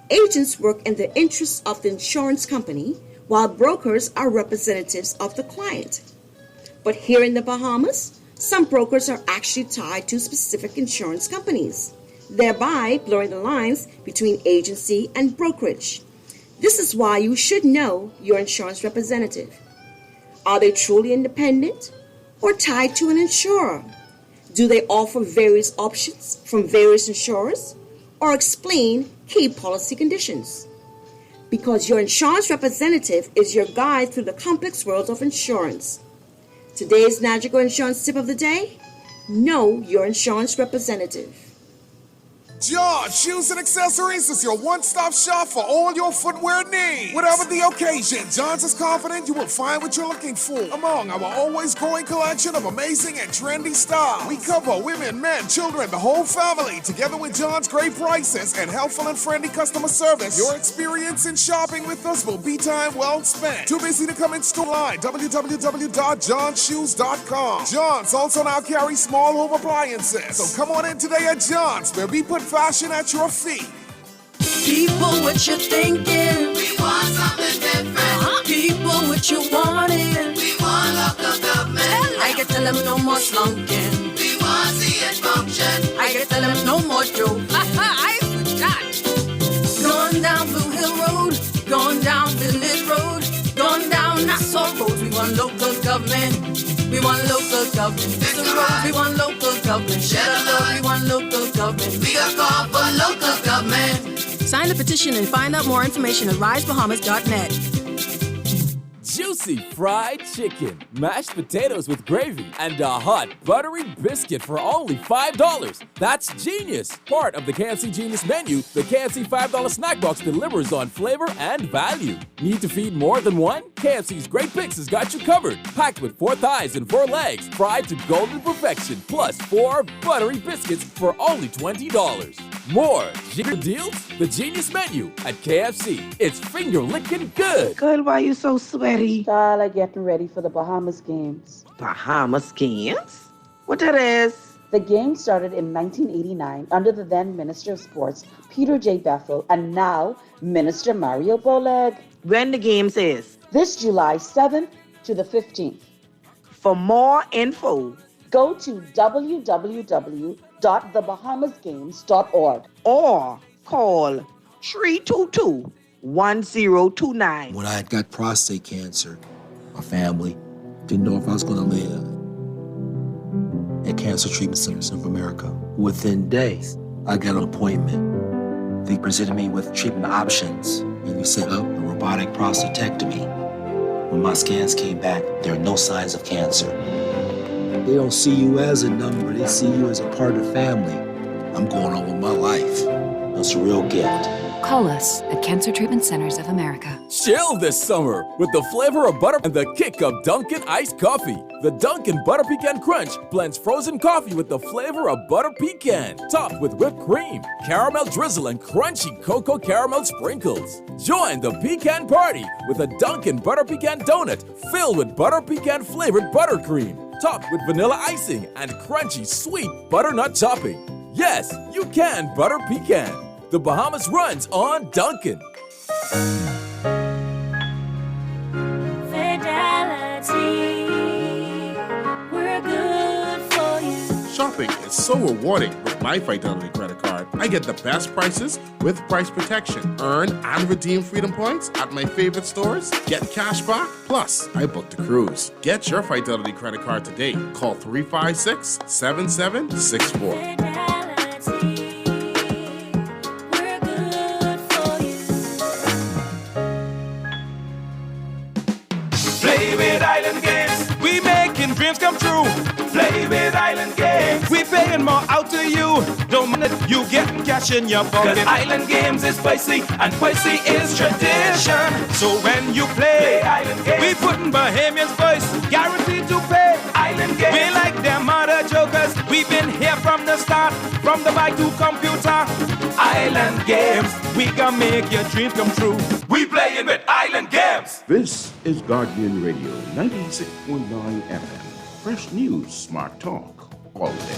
Agents work in the interests of the insurance company, while brokers are representatives of the client. But here in the Bahamas, some brokers are actually tied to specific insurance companies, thereby blurring the lines between agency and brokerage. This is why you should know your insurance representative. Are they truly independent or tied to an insurer? Do they offer various options from various insurers or explain key policy conditions? Because your insurance representative is your guide through the complex world of insurance. Today's Nagico Insurance Tip of the Day, know your insurance representative. John Shoes and Accessories is your one-stop shop for all your footwear needs. Whatever the occasion, John's is confident you will find what you're looking for among our always growing collection of amazing and trendy styles. We cover women, men, children, the whole family. Together with John's great prices and helpful and friendly customer service, your experience in shopping with us will be time well spent. Too busy to come in store line, www.johnshoes.com. John's also now carries small home appliances. So come on in today at John's, where we put fashion at your feet. People, what you thinking? We want something different. People, what you wanting? We want local government. I can tell them no more slunking. We want to see it function. I can tell them no more joking. I forgot. Going down Blue Hill Road, going down Village Road, going down Nassau Road. We want local government. We want local government. It's a road. We want local government. Share the love. We want local government. We are called for local government. Sign the petition and find out more information at risebahamas.net. Juicy fried chicken, mashed potatoes with gravy, and a hot buttery biscuit for only $5. That's genius! Part of the KFC Genius menu, the KFC $5 snack box delivers on flavor and value. Need to feed more than one? KFC's Great Picks has got you covered. Packed with 4 thighs and 4 legs, fried to golden perfection, plus 4 buttery biscuits for only $20. More genius deals? The Genius menu at KFC. It's finger-licking good. Girl, why you so sweaty? Tyler getting ready for the Bahamas Games. Bahamas Games? What that is? The Games started in 1989 under the then Minister of Sports, Peter J. Bethel, and now Minister Mario Boleg. When the Games is? This July 7th to the 15th. For more info, go to www.thebahamasgames.org or call 322-1029. When I had got prostate cancer, my family didn't know if I was going to live. At Cancer Treatment Centers of America, within days, I got an appointment. They presented me with treatment options, and we set up a robotic prostatectomy. When my scans came back, there are no signs of cancer. They don't see you as a number, they see you as a part of the family. I'm going on with my life. That's a real gift. Call us at Cancer Treatment Centers of America. Chill this summer with the flavor of butter and the kick of Dunkin' iced coffee. The Dunkin' Butter Pecan Crunch blends frozen coffee with the flavor of butter pecan, topped with whipped cream, caramel drizzle, and crunchy cocoa caramel sprinkles. Join the pecan party with a Dunkin' Butter Pecan donut filled with butter pecan flavored buttercream, topped with vanilla icing and crunchy sweet butternut topping. Yes, you can butter pecan. The Bahamas runs on Dunkin'. Fidelity, we're good for you. Shopping is so rewarding with my Fidelity credit card. I get the best prices with price protection. Earn and redeem Freedom Points at my favorite stores. Get cash back. Plus, I booked a cruise. Get your Fidelity credit card today. Call 356-7764. Play with Island Games. We making dreams come true. Play with Island Games. We paying more out to you. Don't mind it, you getting cash in your pocket. 'Cause Island Games is spicy and spicy is tradition. So when you play Island Games, we putting Bahamians first, guaranteed to pay. Island Games. We like them other jokers. We've been here from the start, from the bike to computer. Island Games. We gonna make your dreams come true. We playing with Island Games. This is Guardian Radio 96.9 FM. Fresh news, smart talk, all day.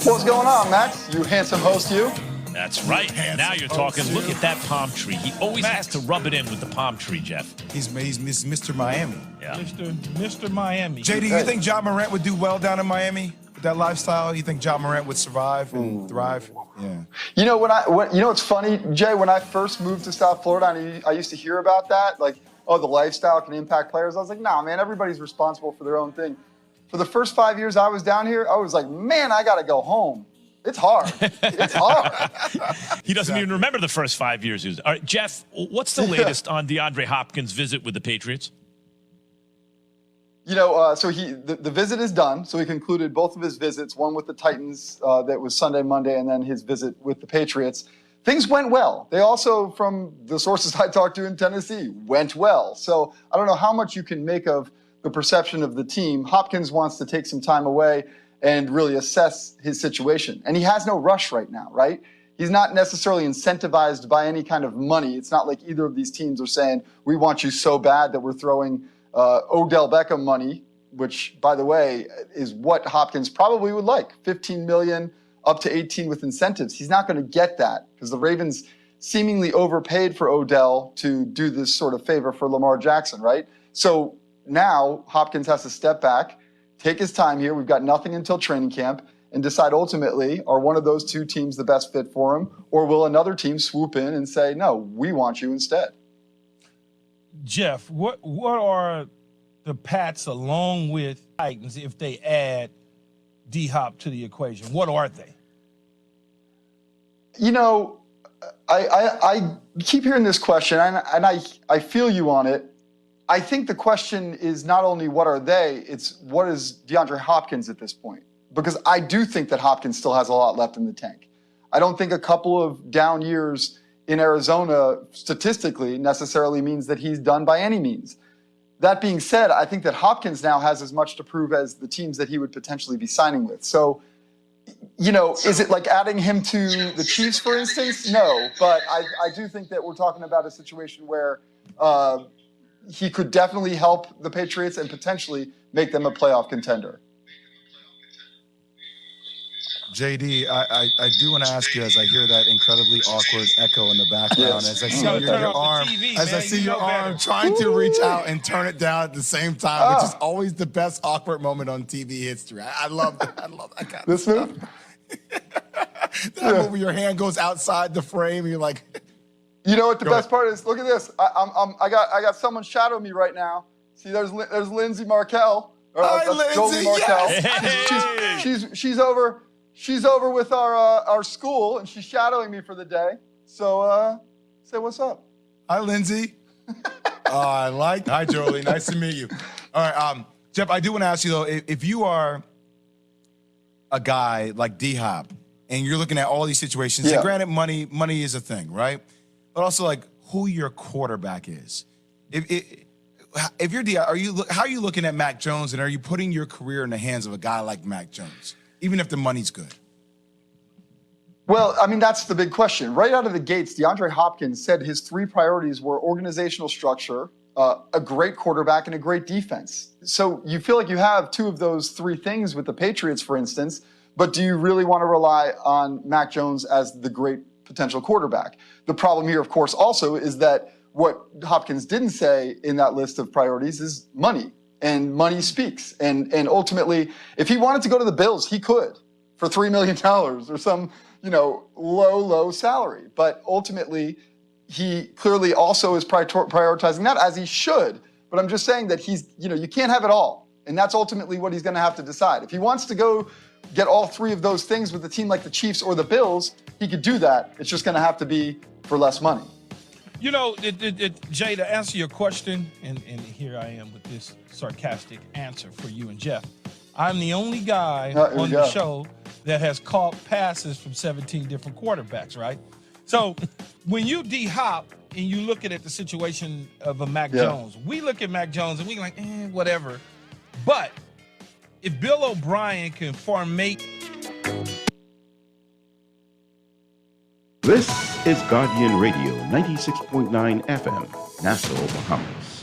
What's going on, Max? You handsome host, you? That's right. Now you're talking. Look at that palm tree. He always has to rub it in with the palm tree, Jeff. He's Mr. Miami. Yeah. Mr. Miami. JD, you think Ja Morant would do well down in Miami with that lifestyle? You think Ja Morant would survive and thrive? Yeah. You know what's funny, Jay? When I first moved to South Florida, and I used to hear about that, like, oh, the lifestyle can impact players. I was like, nah, man, everybody's responsible for their own thing. For the first 5 years I was down here, I was like, man, I gotta go home. It's hard. It's hard. He doesn't even remember the first 5 years. All right, Jeff, what's the latest on DeAndre Hopkins' visit with the Patriots? You know, so the visit is done. So he concluded both of his visits, one with the Titans that was Sunday, Monday, and then his visit with the Patriots. Things went well. They also, from the sources I talked to in Tennessee, went well. So I don't know how much you can make of the perception of the team. Hopkins wants to take some time away and really assess his situation. And he has no rush right now, right? He's not necessarily incentivized by any kind of money. It's not like either of these teams are saying, we want you so bad that we're throwing Odell Beckham money, which, by the way, is what Hopkins probably would like, $15 million up to 18 with incentives. He's not going to get that because the Ravens seemingly overpaid for Odell to do this sort of favor for Lamar Jackson, right? So now Hopkins has to step back, take his time here. We've got nothing until training camp, and decide ultimately, are one of those two teams the best fit for him, or will another team swoop in and say, no, we want you instead? Jeff, what are the Pats along with Titans if they add D-Hop to the equation? What are they? You know, I keep hearing this question, and I feel you on it. I think the question is not only what are they, it's what is DeAndre Hopkins at this point? Because I do think that Hopkins still has a lot left in the tank. I don't think a couple of down years in Arizona statistically necessarily means that he's done by any means. That being said, I think that Hopkins now has as much to prove as the teams that he would potentially be signing with. So, you know, is it like adding him to the Chiefs, for instance? No, but I do think that we're talking about a situation where he could definitely help the Patriots and potentially make them a playoff contender. JD, I do want to ask you, as I hear that incredibly awkward echo in the background, Yes. as I see your arm trying to reach out and turn it down at the same time, which is always the best awkward moment on TV history. I love that. I love that kind of stuff. That move where your hand goes outside the frame, and you're like. You know what the best part is? Look at this. I got someone shadowing me right now. See, there's Lindsay Markel. Hi, Lindsay. Jolie Markel. Yes. She's over with our school, and she's shadowing me for the day. So say what's up. Hi, Lindsay. Hi, Jolie. Nice to meet you. All right. Jeff, I do want to ask you, though, if you are a guy like D-Hop and you're looking at all these situations, and granted, money is a thing, right? But also, like, who your quarterback is. If you're D-Hop, how are you looking at Mac Jones, and are you putting your career in the hands of a guy like Mac Jones, even if the money's good? Well, I mean, that's the big question. Right out of the gates, DeAndre Hopkins said his 3 priorities were organizational structure, a great quarterback, and a great defense. So you feel like you have 2 of those 3 things with the Patriots, for instance, but do you really want to rely on Mac Jones as the great potential quarterback? The problem here, of course, also is that what Hopkins didn't say in that list of priorities is money, and money speaks. And ultimately, if he wanted to go to the Bills, he could for $3 million or some low salary. But ultimately, he clearly also is prioritizing that, as he should. But I'm just saying that you can't have it all. And that's ultimately what he's going to have to decide. If he wants to go get all 3 of those things with a team like the Chiefs or the Bills, he could do that. It's just going to have to be for less money. Jay, to answer your question, and here I am with this sarcastic answer for you and Jeff. I'm the only guy on the show that has caught passes from 17 different quarterbacks, right? So when you D-Hop and you looking at the situation of a Mac Jones, we look at Mac Jones and we like, whatever. But if Bill O'Brien can formate... This is Guardian Radio 96.9 FM, Nassau, Bahamas.